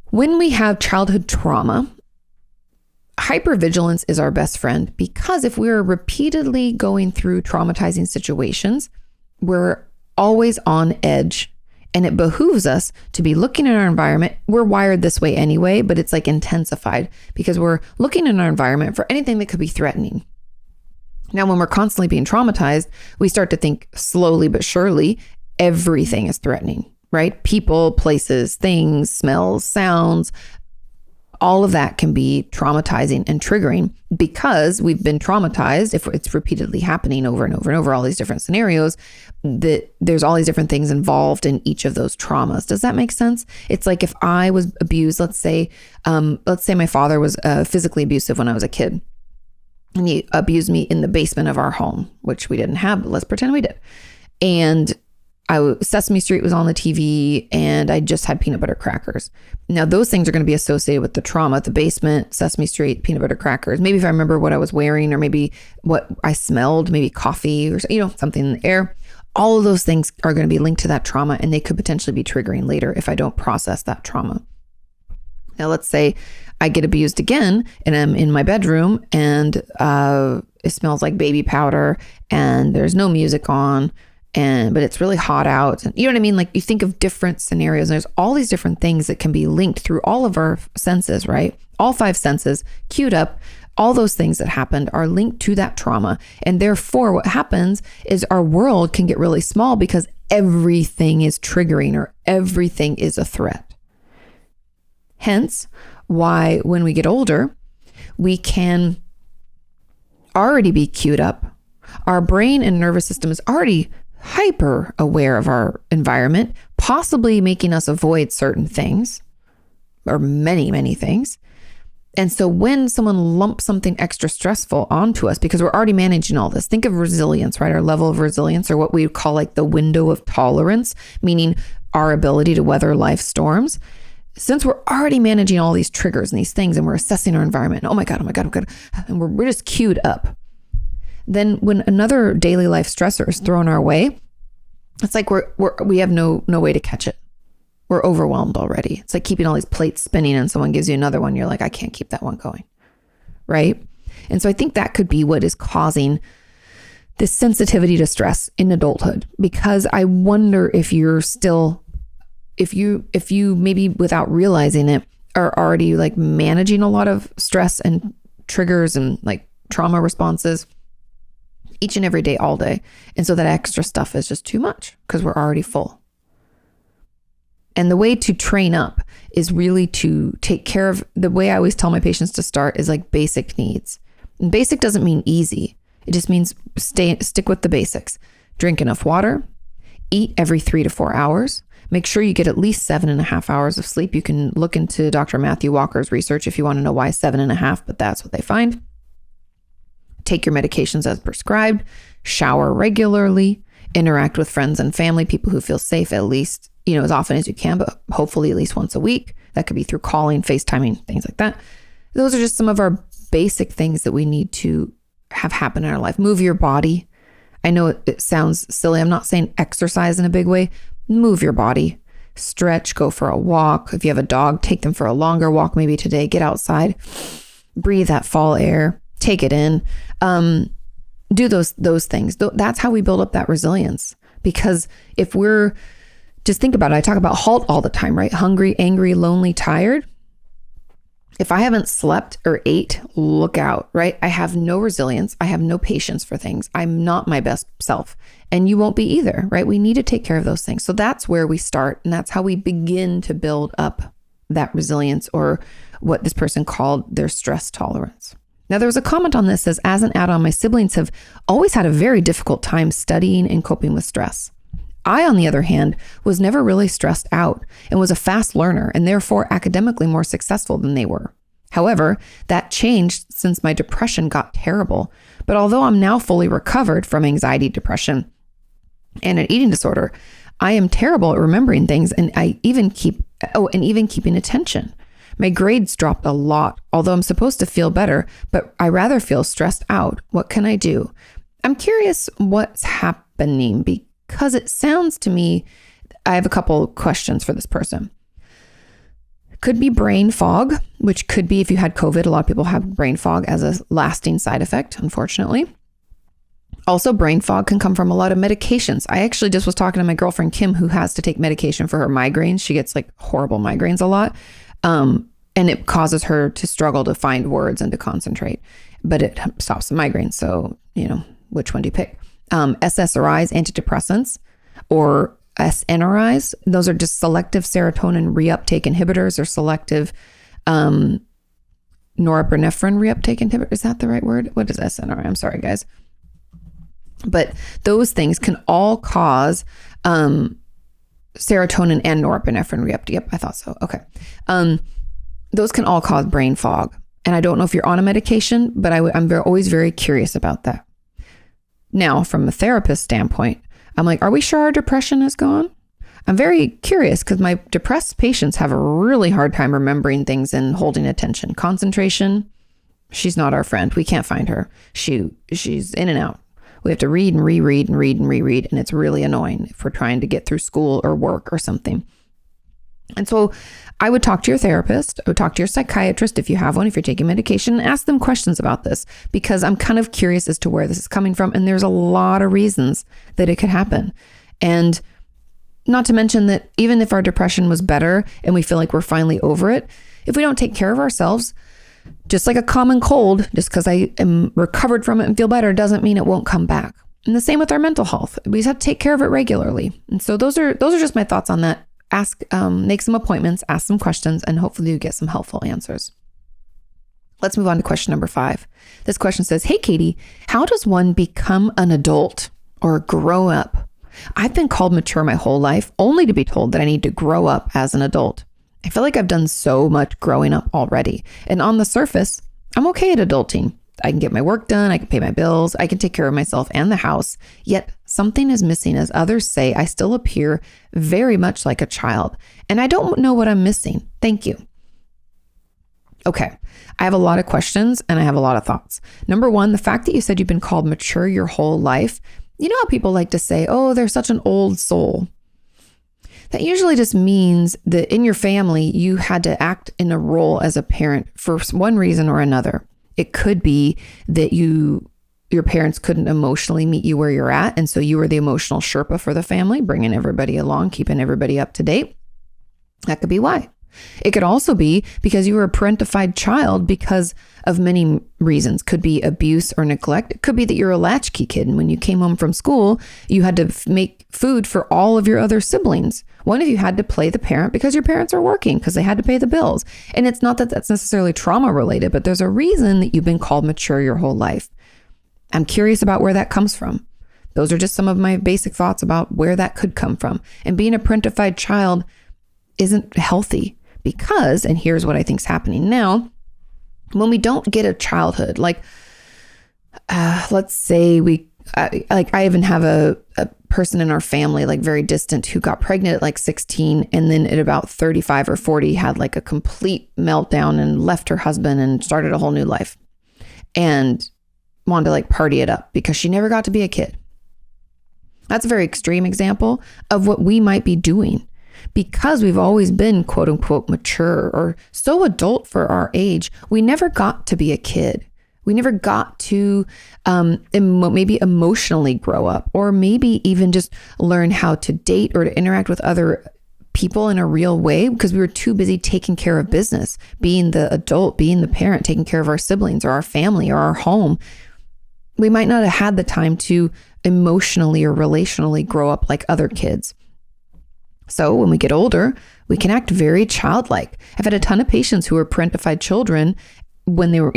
when we have childhood trauma, hypervigilance is our best friend, because if we're repeatedly going through traumatizing situations, we're always on edge, and it behooves us to be looking at our environment. We're wired this way anyway, but it's like intensified because we're looking in our environment for anything that could be threatening. Now, when we're constantly being traumatized, we start to think slowly but surely everything is threatening, right? People, places, things, smells, sounds, all of that can be traumatizing and triggering because we've been traumatized. If it's repeatedly happening over and over and over, all these different scenarios, that there's all these different things involved in each of those traumas. Does that make sense? It's like if I was abused, let's say my father was physically abusive when I was a kid, and he abused me in the basement of our home, which we didn't have, but let's pretend we did. And Sesame Street was on the TV, and I just had peanut butter crackers. Now those things are going to be associated with the trauma, the basement, Sesame Street, peanut butter crackers. Maybe if I remember what I was wearing, or maybe what I smelled, maybe coffee or something in the air. All of those things are going to be linked to that trauma, and they could potentially be triggering later if I don't process that trauma. Now let's say I get abused again, and I'm in my bedroom, and it smells like baby powder, and there's no music on, but it's really hot out. And you know what I mean? Like, you think of different scenarios, and there's all these different things that can be linked through all of our senses, right? All 5 senses queued up. All those things that happened are linked to that trauma. And therefore, what happens is our world can get really small because everything is triggering, or everything is a threat. Hence, why when we get older, we can already be queued up. Our brain and nervous system is already hyper aware of our environment, possibly making us avoid certain things, or many, many things. And so when someone lumps something extra stressful onto us, because we're already managing all this, think of resilience, right? Our level of resilience, or what we would call like the window of tolerance, meaning our ability to weather life storms. Since we're already managing all these triggers and these things, and we're assessing our environment, oh my God, and we're just queued up. Then when another daily life stressor is thrown our way, it's like we have no way to catch it. We're overwhelmed already. It's like keeping all these plates spinning, and someone gives you another one. You're like, I can't keep that one going. Right? And so I think that could be what is causing this sensitivity to stress in adulthood, because I wonder if you're still, if you maybe without realizing it are already like managing a lot of stress and triggers and like trauma responses each and every day, all day. And so that extra stuff is just too much because we're already full. And the way to train up is really to take care of, the way I always tell my patients to start is like basic needs. And basic doesn't mean easy. It just means stick with the basics. Drink enough water, eat every 3 to 4 hours. Make sure you get at least 7.5 hours of sleep. You can look into Dr. Matthew Walker's research if you want to know why 7.5, but that's what they find. Take your medications as prescribed, shower regularly, interact with friends and family, people who feel safe at least, as often as you can, but hopefully at least once a week. That could be through calling, FaceTiming, things like that. Those are just some of our basic things that we need to have happen in our life. Move your body. I know it sounds silly. I'm not saying exercise in a big way. Move your body. Stretch, go for a walk. If you have a dog, take them for a longer walk maybe today. Get outside. Breathe that fall air. Take it in. Do those things. That's how we build up that resilience. Because if we're, just think about it. I talk about HALT all the time, right? Hungry, angry, lonely, tired. If I haven't slept or ate, look out, right? I have no resilience. I have no patience for things. I'm not my best self. And you won't be either, right? We need to take care of those things. So that's where we start. And that's how we begin to build up that resilience, or what this person called their stress tolerance. Now, there was a comment on this that says, as an add-on, my siblings have always had a very difficult time studying and coping with stress. I, on the other hand, was never really stressed out and was a fast learner, and therefore academically more successful than they were. However, that changed since my depression got terrible. But although I'm now fully recovered from anxiety, depression, and an eating disorder, I am terrible at remembering things, and even keeping attention. My grades dropped a lot, although I'm supposed to feel better, but I rather feel stressed out. What can I do? I'm curious what's happening, because it sounds to me, I have a couple questions for this person. Could be brain fog, which could be if you had COVID. A lot of people have brain fog as a lasting side effect, unfortunately. Also, brain fog can come from a lot of medications. I actually just was talking to my girlfriend, Kim, who has to take medication for her migraines. She gets like horrible migraines a lot. And it causes her to struggle to find words and to concentrate, but it stops the migraine. So, which one do you pick? SSRIs, antidepressants, or SNRIs. Those are just selective serotonin reuptake inhibitors, or selective norepinephrine reuptake inhibitor. Is that the right word? What is SNRI? I'm sorry, guys. But those things can all cause serotonin and norepinephrine reuptake. Yep, I thought so. Okay. Those can all cause brain fog. And I don't know if you're on a medication, but I'm always very curious about that. Now, from a therapist standpoint, I'm like, are we sure our depression is gone? I'm very curious because my depressed patients have a really hard time remembering things and holding attention. Concentration, she's not our friend. We can't find her. She's in and out. We have to read and reread and read and reread. And it's really annoying if we're trying to get through school or work or something. And so I would talk to your therapist. I would talk to your psychiatrist if you have one, if you're taking medication, and ask them questions about this because I'm kind of curious as to where this is coming from. And there's a lot of reasons that it could happen. And not to mention that even if our depression was better and we feel like we're finally over it, if we don't take care of ourselves, just like a common cold, just because I am recovered from it and feel better doesn't mean it won't come back. And the same with our mental health. We just have to take care of it regularly. And so those are just my thoughts on that. Make some appointments, ask some questions, and hopefully you get some helpful answers. Let's move on to question number 5. This question says, hey, Kati, how does one become an adult or grow up? I've been called mature my whole life, only to be told that I need to grow up as an adult. I feel like I've done so much growing up already. And on the surface, I'm okay at adulting. I can get my work done. I can pay my bills. I can take care of myself and the house. Yet something is missing, as others say. I still appear very much like a child. And I don't know what I'm missing. Thank you. Okay. I have a lot of questions and I have a lot of thoughts. Number 1, the fact that you said you've been called mature your whole life. You know how people like to say, oh, they're such an old soul. That usually just means that in your family, you had to act in a role as a parent for one reason or another. It could be that your parents couldn't emotionally meet you where you're at. And so you were the emotional Sherpa for the family, bringing everybody along, keeping everybody up to date. That could be why. It could also be because you were a parentified child because of many reasons. Could be abuse or neglect. It could be that you're a latchkey kid. And when you came home from school, you had to make food for all of your other siblings. One of you had to play the parent because your parents are working because they had to pay the bills. And it's not that that's necessarily trauma related, but there's a reason that you've been called mature your whole life. I'm curious about where that comes from. Those are just some of my basic thoughts about where that could come from. And being a parentified child isn't healthy because, and here's what I think is happening now, when we don't get a childhood, like let's say I even have a person in our family, like very distant, who got pregnant at like 16 and then at about 35 or 40 had like a complete meltdown and left her husband and started a whole new life and wanted to like party it up because she never got to be a kid. That's a very extreme example of what we might be doing because we've always been quote unquote mature or so adult for our age. We never got to be a kid. We never got to maybe emotionally grow up or maybe even just learn how to date or to interact with other people in a real way because we were too busy taking care of business, being the adult, being the parent, taking care of our siblings or our family or our home. We might not have had the time to emotionally or relationally grow up like other kids. So when we get older, we can act very childlike. I've had a ton of patients who were parentified children when they were,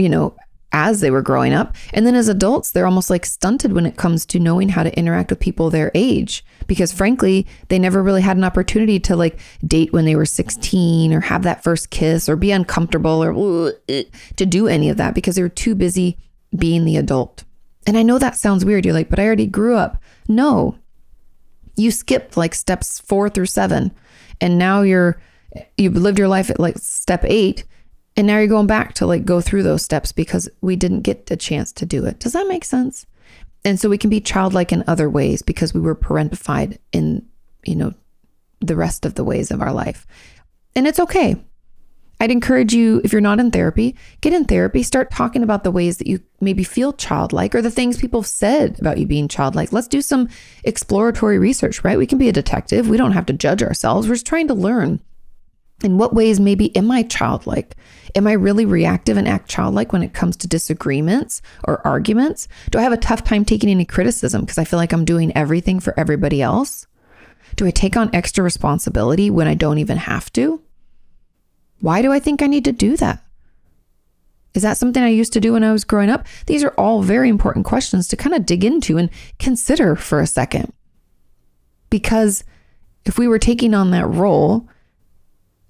as they were growing up. And then as adults, they're almost like stunted when it comes to knowing how to interact with people their age, because frankly, they never really had an opportunity to like date when they were 16 or have that first kiss or be uncomfortable or to do any of that because they were too busy being the adult. And I know that sounds weird. You're like, but I already grew up. No, you skipped like steps 4 through 7. And now you've lived your life at like step 8. And now you're going back to like go through those steps because we didn't get a chance to do it. Does that make sense? And so we can be childlike in other ways because we were parentified in, the rest of the ways of our life. And it's okay. I'd encourage you, if you're not in therapy, get in therapy, start talking about the ways that you maybe feel childlike or the things people have said about you being childlike. Let's do some exploratory research, right? We can be a detective. We don't have to judge ourselves. We're just trying to learn. In what ways maybe am I childlike? Am I really reactive and act childlike when it comes to disagreements or arguments? Do I have a tough time taking any criticism because I feel like I'm doing everything for everybody else? Do I take on extra responsibility when I don't even have to? Why do I think I need to do that? Is that something I used to do when I was growing up? These are all very important questions to kind of dig into and consider for a second. Because if we were taking on that role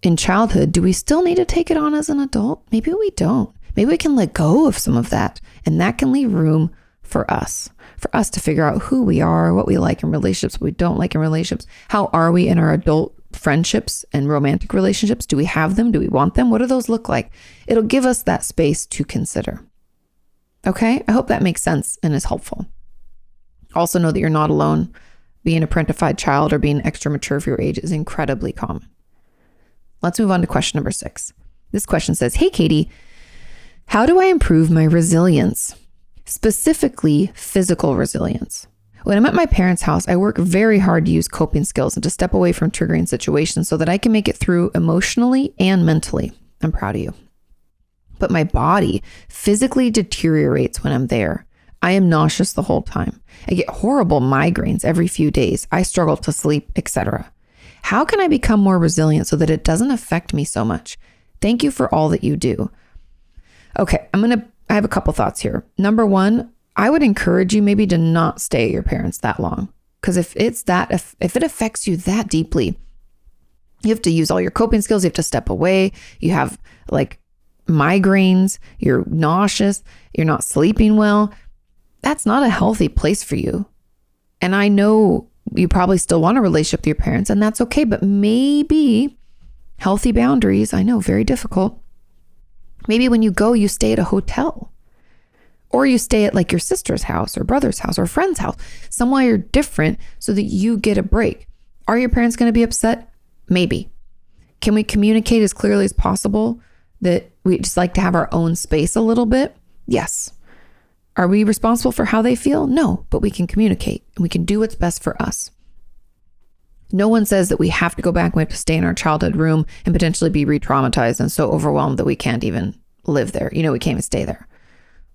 in childhood, do we still need to take it on as an adult? Maybe we don't. Maybe we can let go of some of that, and that can leave room for us to figure out who we are, what we like in relationships, what we don't like in relationships. How are we in our adult friendships and romantic relationships? Do we have them? Do we want them? What do those look like? It'll give us that space to consider. Okay? I hope that makes sense and is helpful. Also know that you're not alone. Being a parentified child or being extra mature for your age is incredibly common. Let's move on to question number 6. This question says, "Hey, Kati, how do I improve my resilience? Specifically, physical resilience. When I'm at my parents' house, I work very hard to use coping skills and to step away from triggering situations so that I can make it through emotionally and mentally. I'm proud of you. But my body physically deteriorates when I'm there. I am nauseous the whole time. I get horrible migraines every few days. I struggle to sleep, etc. How can I become more resilient so that it doesn't affect me so much? Thank you for all that you do." Okay, I have a couple thoughts here. Number 1, I would encourage you maybe to not stay at your parents that long. Because if it affects you that deeply, you have to use all your coping skills. You have to step away. You have like migraines. You're nauseous. You're not sleeping well. That's not a healthy place for you. And I know you probably still want a relationship with your parents, and that's okay. But maybe healthy boundaries, I know, very difficult. Maybe when you go, you stay at a hotel, or you stay at like your sister's house or brother's house or friend's house, somewhere different so that you get a break. Are your parents going to be upset? Maybe. Can we communicate as clearly as possible that we just like to have our own space a little bit? Yes. Are we responsible for how they feel? No, but we can communicate and we can do what's best for us. No one says that we have to go back and we have to stay in our childhood room and potentially be re-traumatized and so overwhelmed that we can't even live there. We can't even stay there,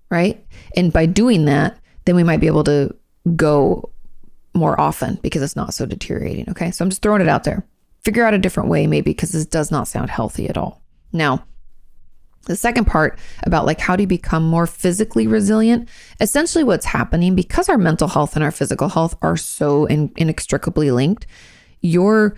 right? And by doing that, then we might be able to go more often because it's not so deteriorating, okay? So I'm just throwing it out there. Figure out a different way maybe, because this does not sound healthy at all. Now, the second part about like how do you become more physically resilient? Essentially what's happening, because our mental health and our physical health are so inextricably linked, your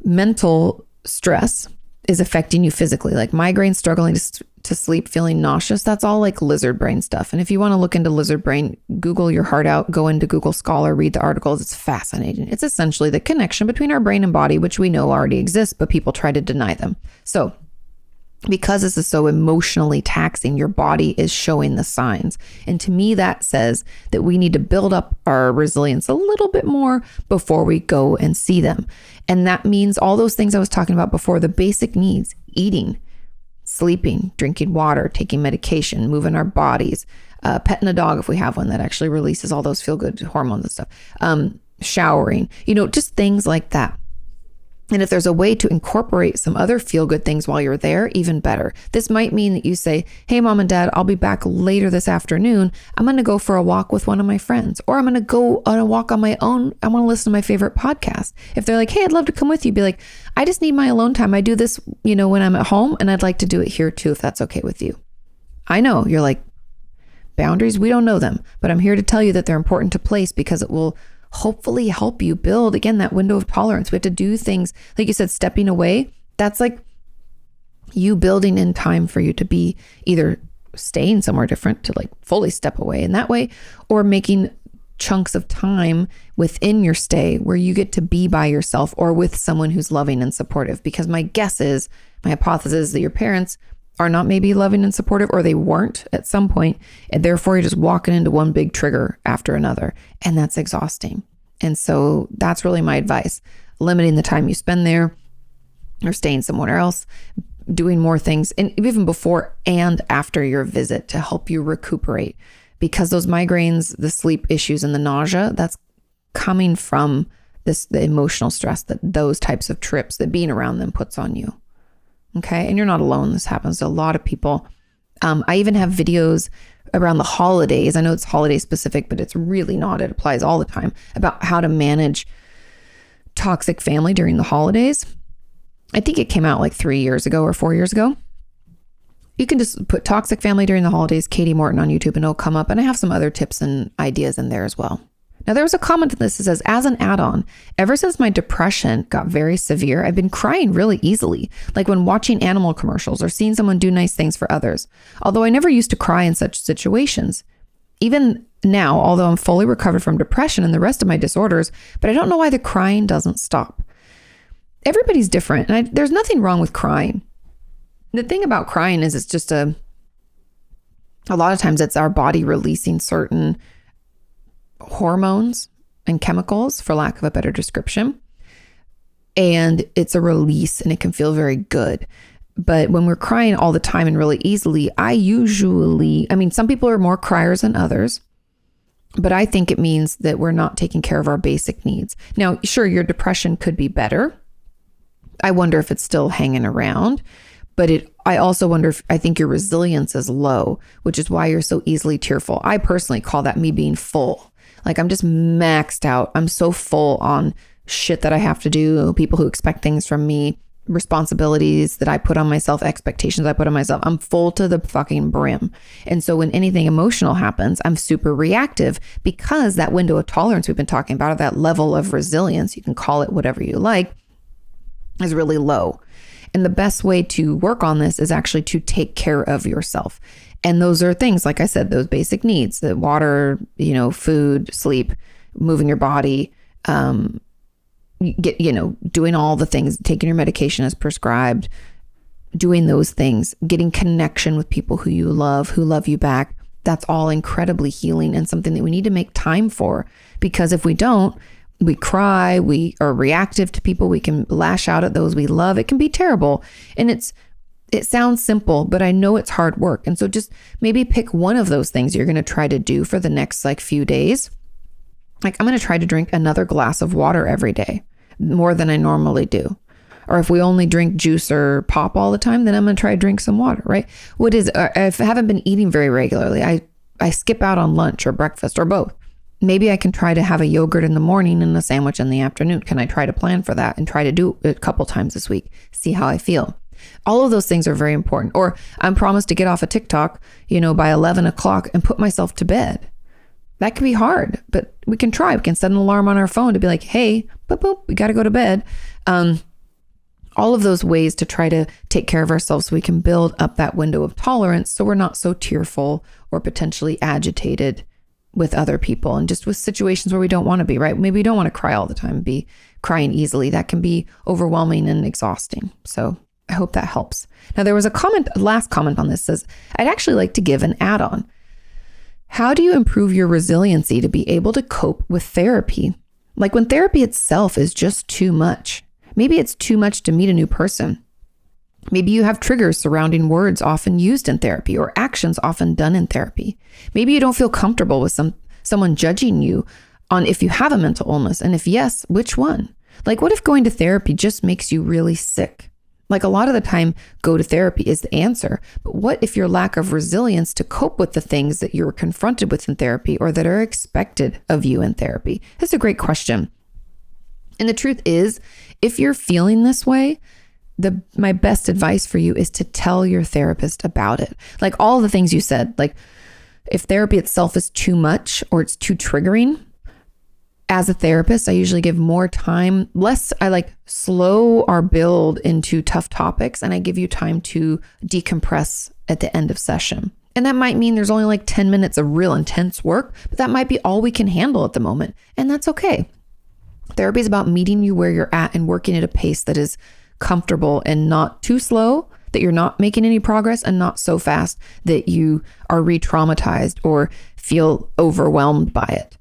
mental stress is affecting you physically, like migraines, struggling to sleep, feeling nauseous. That's all like lizard brain stuff. And if you want to look into lizard brain, Google your heart out, go into Google Scholar, read the articles. It's fascinating. It's essentially the connection between our brain and body, which we know already exists, but people try to deny them. So because this is so emotionally taxing, your body is showing the signs. And to me, that says that we need to build up our resilience a little bit more before we go and see them. And that means all those things I was talking about before, the basic needs: eating, sleeping, drinking water, taking medication, moving our bodies, petting a dog if we have one that actually releases all those feel-good hormones and stuff, showering, just things like that. And if there's a way to incorporate some other feel-good things while you're there, even better. This might mean that you say, "Hey, Mom and Dad, I'll be back later this afternoon. I'm going to go for a walk with one of my friends, or I'm going to go on a walk on my own. I want to listen to my favorite podcast." If they're like, "Hey, I'd love to come with you," be like, "I just need my alone time. I do this, when I'm at home, and I'd like to do it here too, if that's okay with you." I know you're like, boundaries, we don't know them, but I'm here to tell you that they're important to place because it will hopefully help you build, again, that window of tolerance. We have to do things, like you said, stepping away. That's like you building in time for you to be either staying somewhere different to like fully step away in that way, or making chunks of time within your stay where you get to be by yourself or with someone who's loving and supportive. Because my hypothesis is that your parents are not maybe loving and supportive, or they weren't at some point, and therefore you're just walking into one big trigger after another, and that's exhausting. And so that's really my advice: limiting the time you spend there or staying somewhere else, doing more things, and even before and after your visit to help you recuperate, because those migraines, the sleep issues, and the nausea, that's coming from the emotional stress that those types of trips, that being around them puts on you. Okay. And you're not alone. This happens to a lot of people. I even have videos around the holidays. I know it's holiday specific, but it's really not. It applies all the time, about how to manage toxic family during the holidays. I think it came out like 3 years ago or 4 years ago. You can just put toxic family during the holidays, Kati Morton on YouTube, and it'll come up. And I have some other tips and ideas in there as well. Now, there was a comment to this that says, as an add-on, ever since my depression got very severe, I've been crying really easily, like when watching animal commercials or seeing someone do nice things for others. Although I never used to cry in such situations. Even now, although I'm fully recovered from depression and the rest of my disorders, but I don't know why the crying doesn't stop. Everybody's different, and there's nothing wrong with crying. The thing about crying is it's just a lot of times it's our body releasing certain hormones and chemicals, for lack of a better description. And it's a release and it can feel very good. But when we're crying all the time and really easily, some people are more criers than others, but I think it means that we're not taking care of our basic needs. Now, sure, your depression could be better. I wonder if it's still hanging around, but I also wonder I think your resilience is low, which is why you're so easily tearful. I personally call that me being full. Like I'm just maxed out. I'm so full on shit that I have to do, people who expect things from me, responsibilities that I put on myself, expectations I put on myself. I'm full to the fucking brim. And so when anything emotional happens, I'm super reactive because that window of tolerance we've been talking about, or that level of resilience, you can call it whatever you like, is really low. And the best way to work on this is actually to take care of yourself. And those are things, like I said, those basic needs, the water, food, sleep, moving your body, doing all the things, taking your medication as prescribed, doing those things, getting connection with people who you love, who love you back. That's all incredibly healing and something that we need to make time for, because if we don't, we cry, we are reactive to people, we can lash out at those we love. It can be terrible. And it sounds simple, but I know it's hard work. And so just maybe pick one of those things you're going to try to do for the next few days. Like I'm going to try to drink another glass of water every day, more than I normally do. Or if we only drink juice or pop all the time, then I'm going to try to drink some water, right? If I haven't been eating very regularly, I skip out on lunch or breakfast or both. Maybe I can try to have a yogurt in the morning and a sandwich in the afternoon. Can I try to plan for that and try to do it a couple times this week? See how I feel. All of those things are very important. Or I'm promised to get off of TikTok, by 11 o'clock and put myself to bed. That can be hard, but we can try. We can set an alarm on our phone to be like, hey, boop, boop, we got to go to bed. All of those ways to try to take care of ourselves so we can build up that window of tolerance so we're not so tearful or potentially agitated with other people and just with situations where we don't want to be, right? Maybe we don't want to cry all the time, be crying easily. That can be overwhelming and exhausting. So I hope that helps. Now, there was a last comment on this says, I'd actually like to give an add-on. How do you improve your resiliency to be able to cope with therapy? Like when therapy itself is just too much. Maybe it's too much to meet a new person. Maybe you have triggers surrounding words often used in therapy or actions often done in therapy. Maybe you don't feel comfortable with someone judging you on if you have a mental illness, and if yes, which one? Like what if going to therapy just makes you really sick? Like a lot of the time, go to therapy is the answer. But what if your lack of resilience to cope with the things that you're confronted with in therapy or that are expected of you in therapy? That's a great question. And the truth is, if you're feeling this way, my best advice for you is to tell your therapist about it. Like all the things you said, like if therapy itself is too much or it's too triggering, as a therapist, I usually give more time, I slow our build into tough topics, and I give you time to decompress at the end of session. And that might mean there's only 10 minutes of real intense work, but that might be all we can handle at the moment. And that's okay. Therapy is about meeting you where you're at and working at a pace that is comfortable and not too slow, that you're not making any progress, and not so fast that you are re-traumatized or feel overwhelmed by it.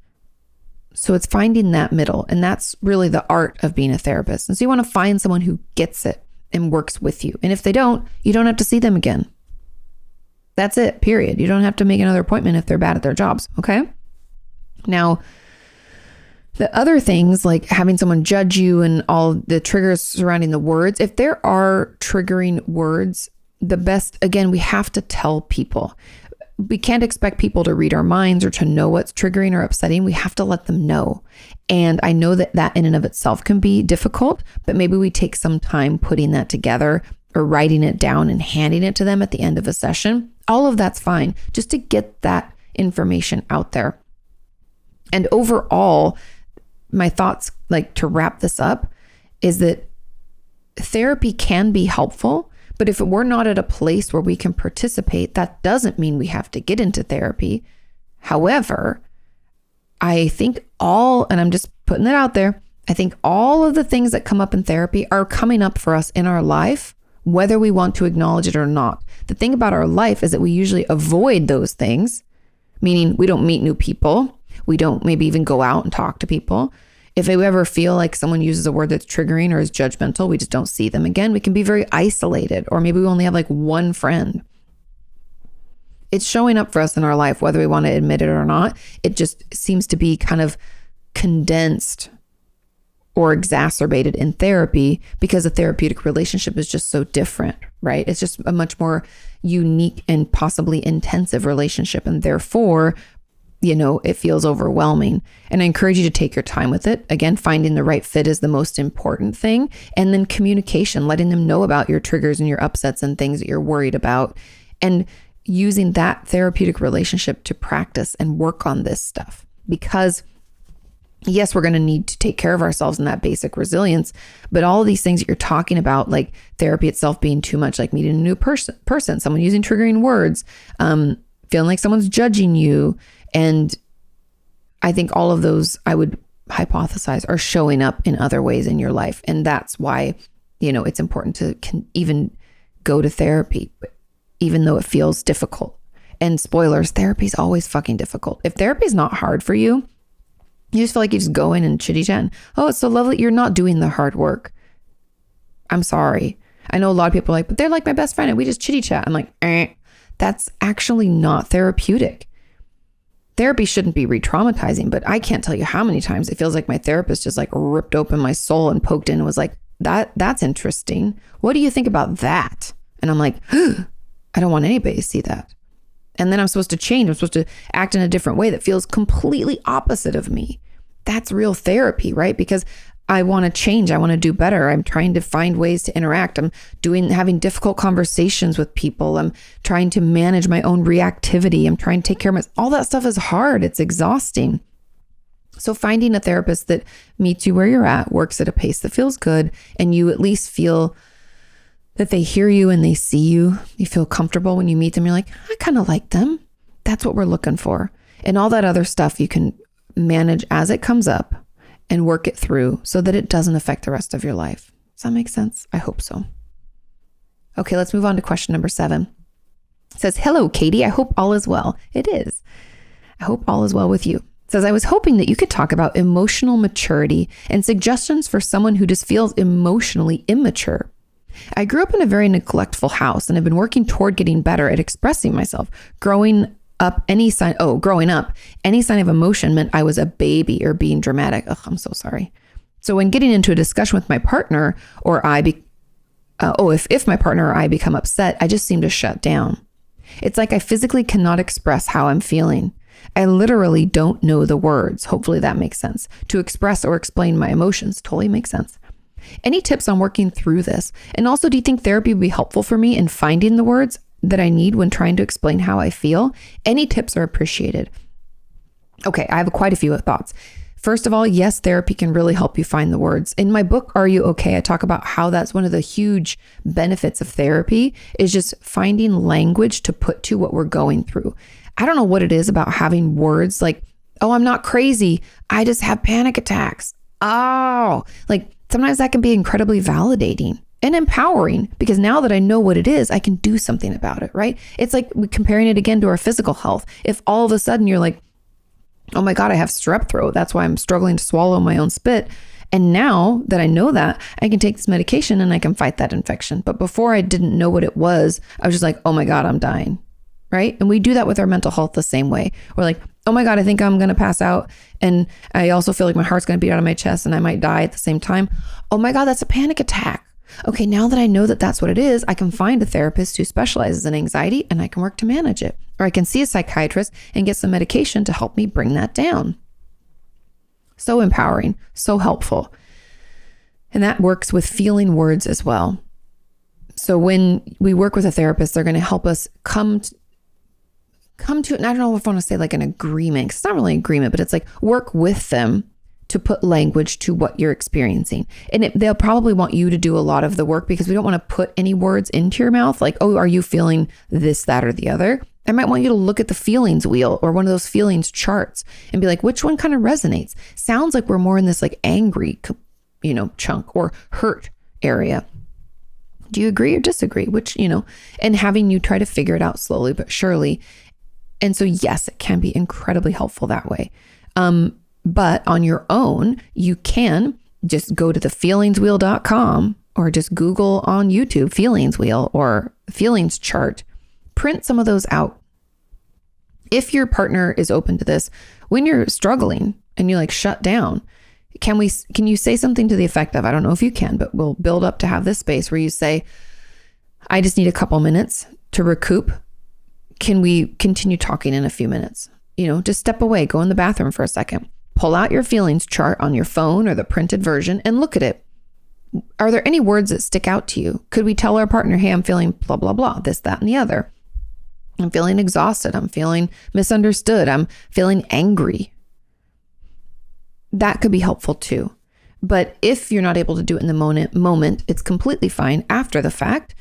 So it's finding that middle, and that's really the art of being a therapist. And so you want to find someone who gets it and works with you. And if they don't, you don't have to see them again. That's it, period. You don't have to make another appointment if they're bad at their jobs, okay? Now, the other things like having someone judge you and all the triggers surrounding the words, if there are triggering words, the best, again, we have to tell people. We can't expect people to read our minds or to know what's triggering or upsetting. We have to let them know. And I know that in and of itself can be difficult, but maybe we take some time putting that together or writing it down and handing it to them at the end of a session. All of that's fine, just to get that information out there. And overall, my thoughts, like to wrap this up, is that therapy can be helpful, but if we're not at a place where we can participate, that doesn't mean we have to get into therapy. However, I think and I'm just putting it out there, I think all of the things that come up in therapy are coming up for us in our life, whether we want to acknowledge it or not. The thing about our life is that we usually avoid those things, meaning we don't meet new people. We don't maybe even go out and talk to people. If we ever feel like someone uses a word that's triggering or is judgmental, we just don't see them again. We can be very isolated, or maybe we only have like one friend. It's showing up for us in our life, whether we want to admit it or not. It just seems to be kind of condensed or exacerbated in therapy because a therapeutic relationship is just so different, right? It's just a much more unique and possibly intensive relationship. And therefore, it feels overwhelming. And I encourage you to take your time with it. Again, finding the right fit is the most important thing. And then communication, letting them know about your triggers and your upsets and things that you're worried about. And using that therapeutic relationship to practice and work on this stuff. Because yes, we're going to need to take care of ourselves in that basic resilience, but all of these things that you're talking about, like therapy itself being too much, like meeting a new person, someone using triggering words, feeling like someone's judging you. And I think all of those, I would hypothesize, are showing up in other ways in your life. And that's why, it's important to even go to therapy, even though it feels difficult. And spoilers, therapy is always fucking difficult. If therapy is not hard for you, you just feel like you just go in and chitty-chat. Oh, it's so lovely. You're not doing the hard work. I'm sorry. I know a lot of people are like, but they're like my best friend and we just chitty-chat. I'm like, that's actually not therapeutic. Therapy shouldn't be re-traumatizing, but I can't tell you how many times it feels like my therapist just like ripped open my soul and poked in and was like, that's interesting. What do you think about that? And I'm like, I don't want anybody to see that. And then I'm supposed to change. I'm supposed to act in a different way that feels completely opposite of me. That's real therapy, right? Because I want to change. I want to do better. I'm trying to find ways to interact. I'm having difficult conversations with people. I'm trying to manage my own reactivity. I'm trying to take care of myself. All that stuff is hard. It's exhausting. So finding a therapist that meets you where you're at, works at a pace that feels good, and you at least feel that they hear you and they see you. You feel comfortable when you meet them. You're like, I kind of like them. That's what we're looking for. And all that other stuff you can manage as it comes up and work it through so that it doesn't affect the rest of your life. Does that make sense? I hope so. Okay, let's move on to question number 7. It says, hello, Kati. I hope all is well. It is. I hope all is well with you. It says, I was hoping that you could talk about emotional maturity and suggestions for someone who just feels emotionally immature. I grew up in a very neglectful house and have been working toward getting better at expressing myself. Growing up, any sign of emotion meant I was a baby or being dramatic. Ugh, I'm so sorry. So when getting into a discussion with my partner or if my partner or I become upset, I just seem to shut down. It's like I physically cannot express how I'm feeling. I literally don't know the words. Hopefully that makes sense. To express or explain my emotions totally makes sense. Any tips on working through this? And also, do you think therapy would be helpful for me in finding the words that I need when trying to explain how I feel? Any tips are appreciated. Okay, I have quite a few thoughts. First of all, yes, therapy can really help you find the words. In my book, Are You Okay? I talk about how that's one of the huge benefits of therapy is just finding language to put to what we're going through. I don't know what it is about having words like, oh, I'm not crazy. I just have panic attacks. Oh, like sometimes that can be incredibly validating and empowering because now that I know what it is, I can do something about it, right? It's like comparing it again to our physical health. If all of a sudden you're like, oh my God, I have strep throat. That's why I'm struggling to swallow my own spit. And now that I know that, I can take this medication and I can fight that infection. But before I didn't know what it was, I was just like, oh my God, I'm dying, right? And we do that with our mental health the same way. We're like, oh my God, I think I'm going to pass out. And I also feel like my heart's going to beat out of my chest and I might die at the same time. Oh my God, that's a panic attack. Okay, now that I know that that's what it is, I can find a therapist who specializes in anxiety and I can work to manage it. Or I can see a psychiatrist and get some medication to help me bring that down. So empowering, so helpful. And that works with feeling words as well. So when we work with a therapist, they're going to help us come to it. And I don't know if I want to say like an agreement, 'cause it's not really an agreement, but it's like work with them to put language to what you're experiencing. And they'll probably want you to do a lot of the work, because we don't want to put any words into your mouth. Like, oh, are you feeling this, that, or the other? I might want you to look at the feelings wheel or one of those feelings charts and be like, which one kind of resonates? Sounds like we're more in this like angry, chunk or hurt area. Do you agree or disagree? And having you try to figure it out slowly but surely. And so, yes, it can be incredibly helpful that way. But on your own, you can just go to the feelingswheel.com or just Google on YouTube feelings wheel or feelings chart. Print some of those out. If your partner is open to this, when you're struggling and you like shut down, can you say something to the effect of, I don't know if you can, but we'll build up to have this space where you say, I just need a couple minutes to recoup. Can we continue talking in a few minutes? Just step away, go in the bathroom for a second, pull out your feelings chart on your phone or the printed version and look at it. Are there any words that stick out to you? Could we tell our partner, hey, I'm feeling blah, blah, blah, this, that, and the other. I'm feeling exhausted. I'm feeling misunderstood. I'm feeling angry. That could be helpful too. But if you're not able to do it in the moment, it's completely fine after the fact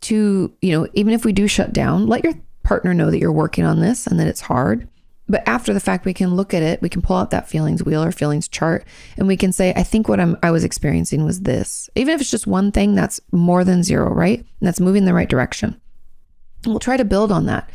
to, even if we do shut down, let your partner know that you're working on this and that it's hard. But after the fact, we can look at it. We can pull out that feelings wheel or feelings chart, and we can say, I think what I was experiencing was this. Even if it's just one thing, that's more than zero, right? And that's moving in the right direction. And we'll try to build on that.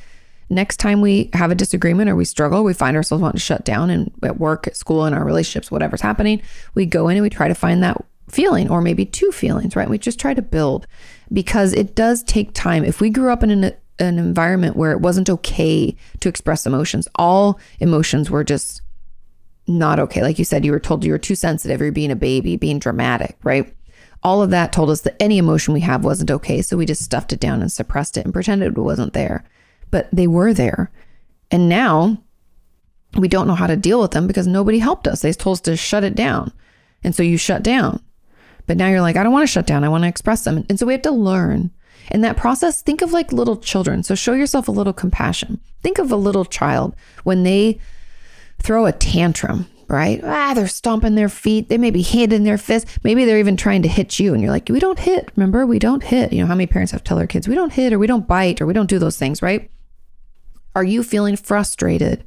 Next time we have a disagreement or we struggle, we find ourselves wanting to shut down, and at work, at school, in our relationships, whatever's happening, we go in and we try to find that feeling, or maybe two feelings, right? We just try to build, because it does take time. If we grew up in an environment where it wasn't okay to express emotions, all emotions were just not okay. Like you said, you were told you were too sensitive, you're being a baby, being dramatic, right? All of that told us that any emotion we have wasn't okay. So we just stuffed it down and suppressed it and pretended it wasn't there. But they were there. And now we don't know how to deal with them because nobody helped us. They told us to shut it down. And so you shut down. But now you're like, I don't want to shut down. I want to express them. And so we have to learn. In that process, think of like little children. So show yourself a little compassion. Think of a little child when they throw a tantrum, right? They're stomping their feet. They may be hitting their fists. Maybe they're even trying to hit you. And you're like, we don't hit. Remember, we don't hit. How many parents have to tell their kids, we don't hit, or we don't bite, or we don't do those things, right? Are you feeling frustrated?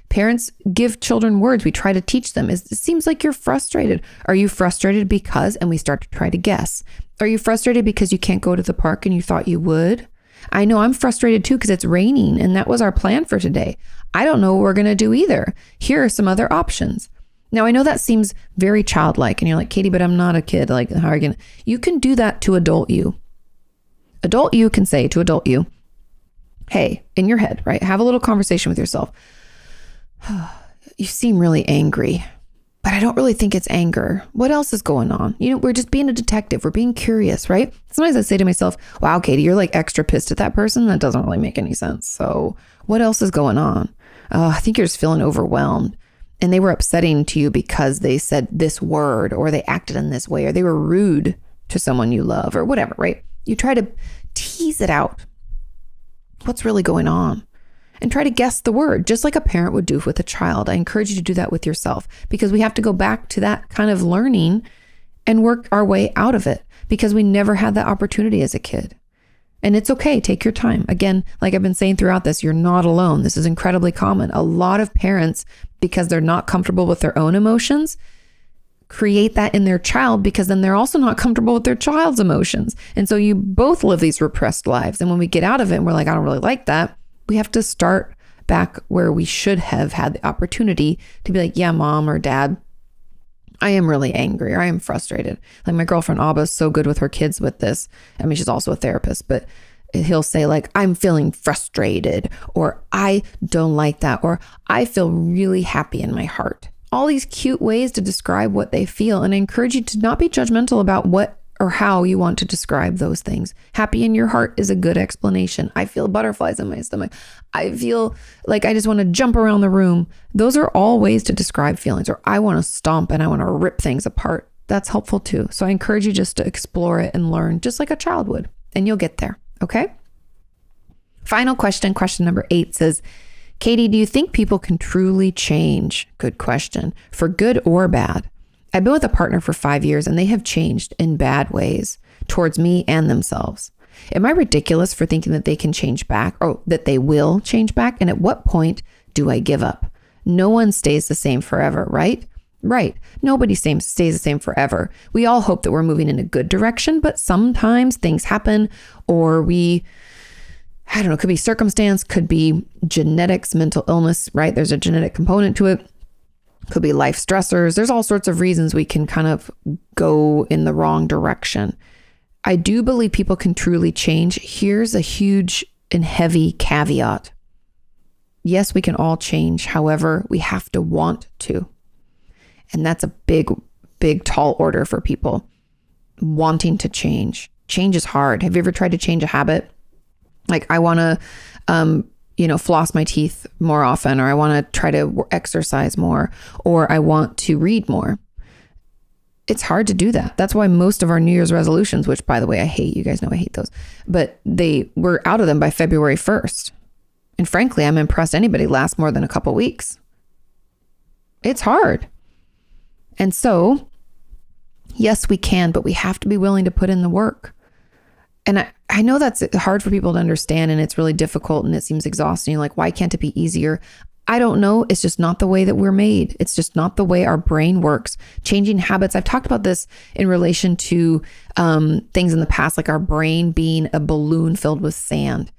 Parents give children words. We try to teach them. It seems like you're frustrated. Are you frustrated because, and we start to try to guess. Are you frustrated because you can't go to the park and you thought you would? I know I'm frustrated too because it's raining and that was our plan for today. I don't know what we're going to do either. Here are some other options. Now, I know that seems very childlike and you're like, Katie, but I'm not a kid. Like, how are you going to? You can do that to adult you. Adult you can say to adult you, hey, in your head, right? Have a little conversation with yourself. You seem really angry, but I don't really think it's anger. What else is going on? We're just being a detective. We're being curious, right? Sometimes I say to myself, wow, Katie, you're like extra pissed at that person. That doesn't really make any sense. So what else is going on? I think you're just feeling overwhelmed. And they were upsetting to you because they said this word, or they acted in this way, or they were rude to someone you love, or whatever, right? You try to tease it out. What's really going on? And try to guess the word, just like a parent would do with a child. I encourage you to do that with yourself, because we have to go back to that kind of learning and work our way out of it, because we never had that opportunity as a kid. And it's okay. Take your time. Again, like I've been saying throughout this, you're not alone. This is incredibly common. A lot of parents, because they're not comfortable with their own emotions, create that in their child, because then they're also not comfortable with their child's emotions. And so you both live these repressed lives. And when we get out of it and we're like, I don't really like that, we have to start back where we should have had the opportunity to be like, yeah, mom or dad, I am really angry, or I am frustrated. Like my girlfriend Abba is so good with her kids with this. I mean, she's also a therapist, but he'll say like, I'm feeling frustrated, or I don't like that, or I feel really happy in my heart. All these cute ways to describe what they feel. And I encourage you to not be judgmental about what or how you want to describe those things. Happy in your heart is a good explanation. I feel butterflies in my stomach. I feel like I just want to jump around the room. Those are all ways to describe feelings. Or I want to stomp and I want to rip things apart. That's helpful too. So I encourage you just to explore it and learn, just like a child would. and you'll get there. Okay. Final question. Question number 8 says, Kati, do you think people can truly change? Good question. For good or bad? I've been with a partner for 5 years and they have changed in bad ways towards me and themselves. Am I ridiculous for thinking that they can change back or that they will change back? And at what point do I give up? No one stays the same forever, right? Right. Nobody stays the same forever. We all hope that we're moving in a good direction, but sometimes things happen or I don't know, could be circumstance, could be genetics, mental illness, right? There's a genetic component to it. Could be life stressors. There's all sorts of reasons we can kind of go in the wrong direction. I do believe people can truly change. Here's a huge and heavy caveat. Yes, we can all change. However, we have to want to. And that's a big, tall order for people wanting to change. Change is hard. Have you ever tried to change a habit? Like I want to, floss my teeth more often, or I want to try to exercise more, or I want to read more. It's hard to do that. That's why most of our New Year's resolutions, which by the way, I hate, you guys know I hate those, but we're out of them by February 1st. And frankly, I'm impressed anybody lasts more than a couple weeks. It's hard. And so, yes, we can, but we have to be willing to put in the work. And I know that's hard for people to understand and it's really difficult and it seems exhausting. Like, why can't it be easier? I don't know. It's just not the way that we're made. It's just not the way our brain works. Changing habits. I've talked about this in relation to things in the past, like our brain being a balloon filled with sand.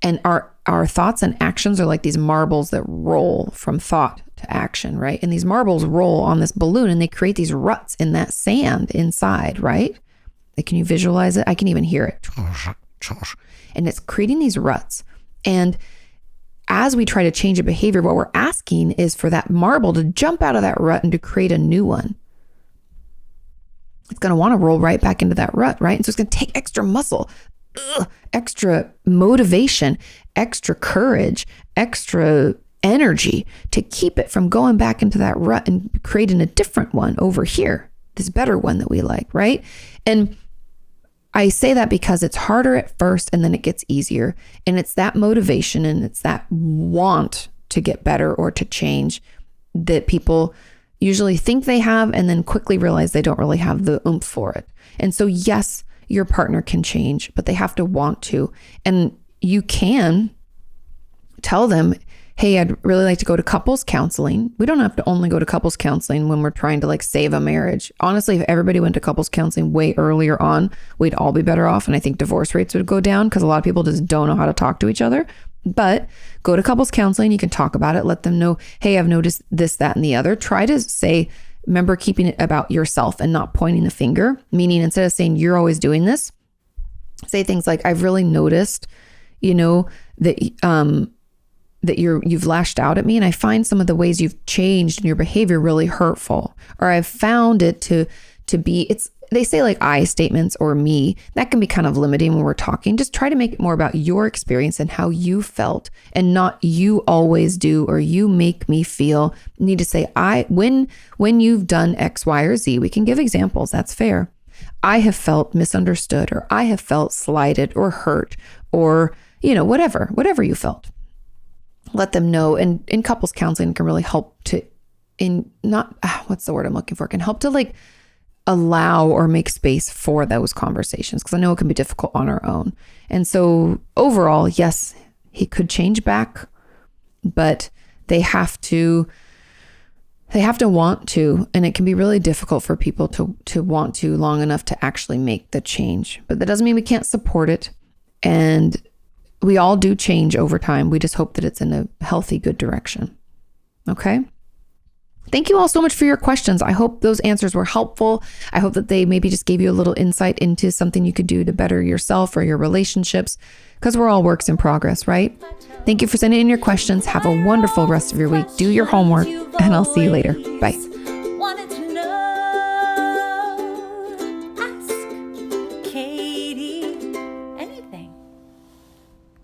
And our thoughts and actions are like these marbles that roll from thought to action, right? And these marbles roll on this balloon and they create these ruts in that sand inside, right? Like, can you visualize it? I can even hear it. And it's creating these ruts. And as we try to change a behavior, what we're asking is for that marble to jump out of that rut and to create a new one. It's going to want to roll right back into that rut, right? And so it's going to take extra muscle, extra motivation, extra courage, extra energy to keep it from going back into that rut and creating a different one over here, this better one that we like, right? And I say that because it's harder at first and then it gets easier. And it's that motivation and it's that want to get better or to change that people usually think they have and then quickly realize they don't really have the oomph for it. And so yes, your partner can change, but they have to want to. And you can tell them, hey, I'd really like to go to couples counseling. We don't have to only go to couples counseling when we're trying to save a marriage. Honestly, if everybody went to couples counseling way earlier on, we'd all be better off. And I think divorce rates would go down because a lot of people just don't know how to talk to each other. But go to couples counseling. You can talk about it. Let them know, hey, I've noticed this, that, and the other. Try to say, remember keeping it about yourself and not pointing the finger. Meaning instead of saying you're always doing this, say things like, I've really noticed, that you've lashed out at me, and I find some of the ways you've changed in your behavior really hurtful. Or I've found it to be, they say like I statements or me. That can be kind of limiting when we're talking. Just try to make it more about your experience and how you felt, and not you always do or you make me feel. You need to say when you've done X, Y, or Z. We can give examples. That's fair. I have felt misunderstood, or I have felt slighted or hurt, or whatever you felt. Let them know. And in couples counseling can really help can help to allow or make space for those conversations. Because I know it can be difficult on our own. And so overall, yes, he could change back, but they have to want to, and it can be really difficult for people to want to long enough to actually make the change. But that doesn't mean we can't support it. And we all do change over time. We just hope that it's in a healthy, good direction. Okay. Thank you all so much for your questions. I hope those answers were helpful. I hope that they maybe just gave you a little insight into something you could do to better yourself or your relationships, because we're all works in progress, right? Thank you for sending in your questions. Have a wonderful rest of your week. Do your homework, and I'll see you later. Bye.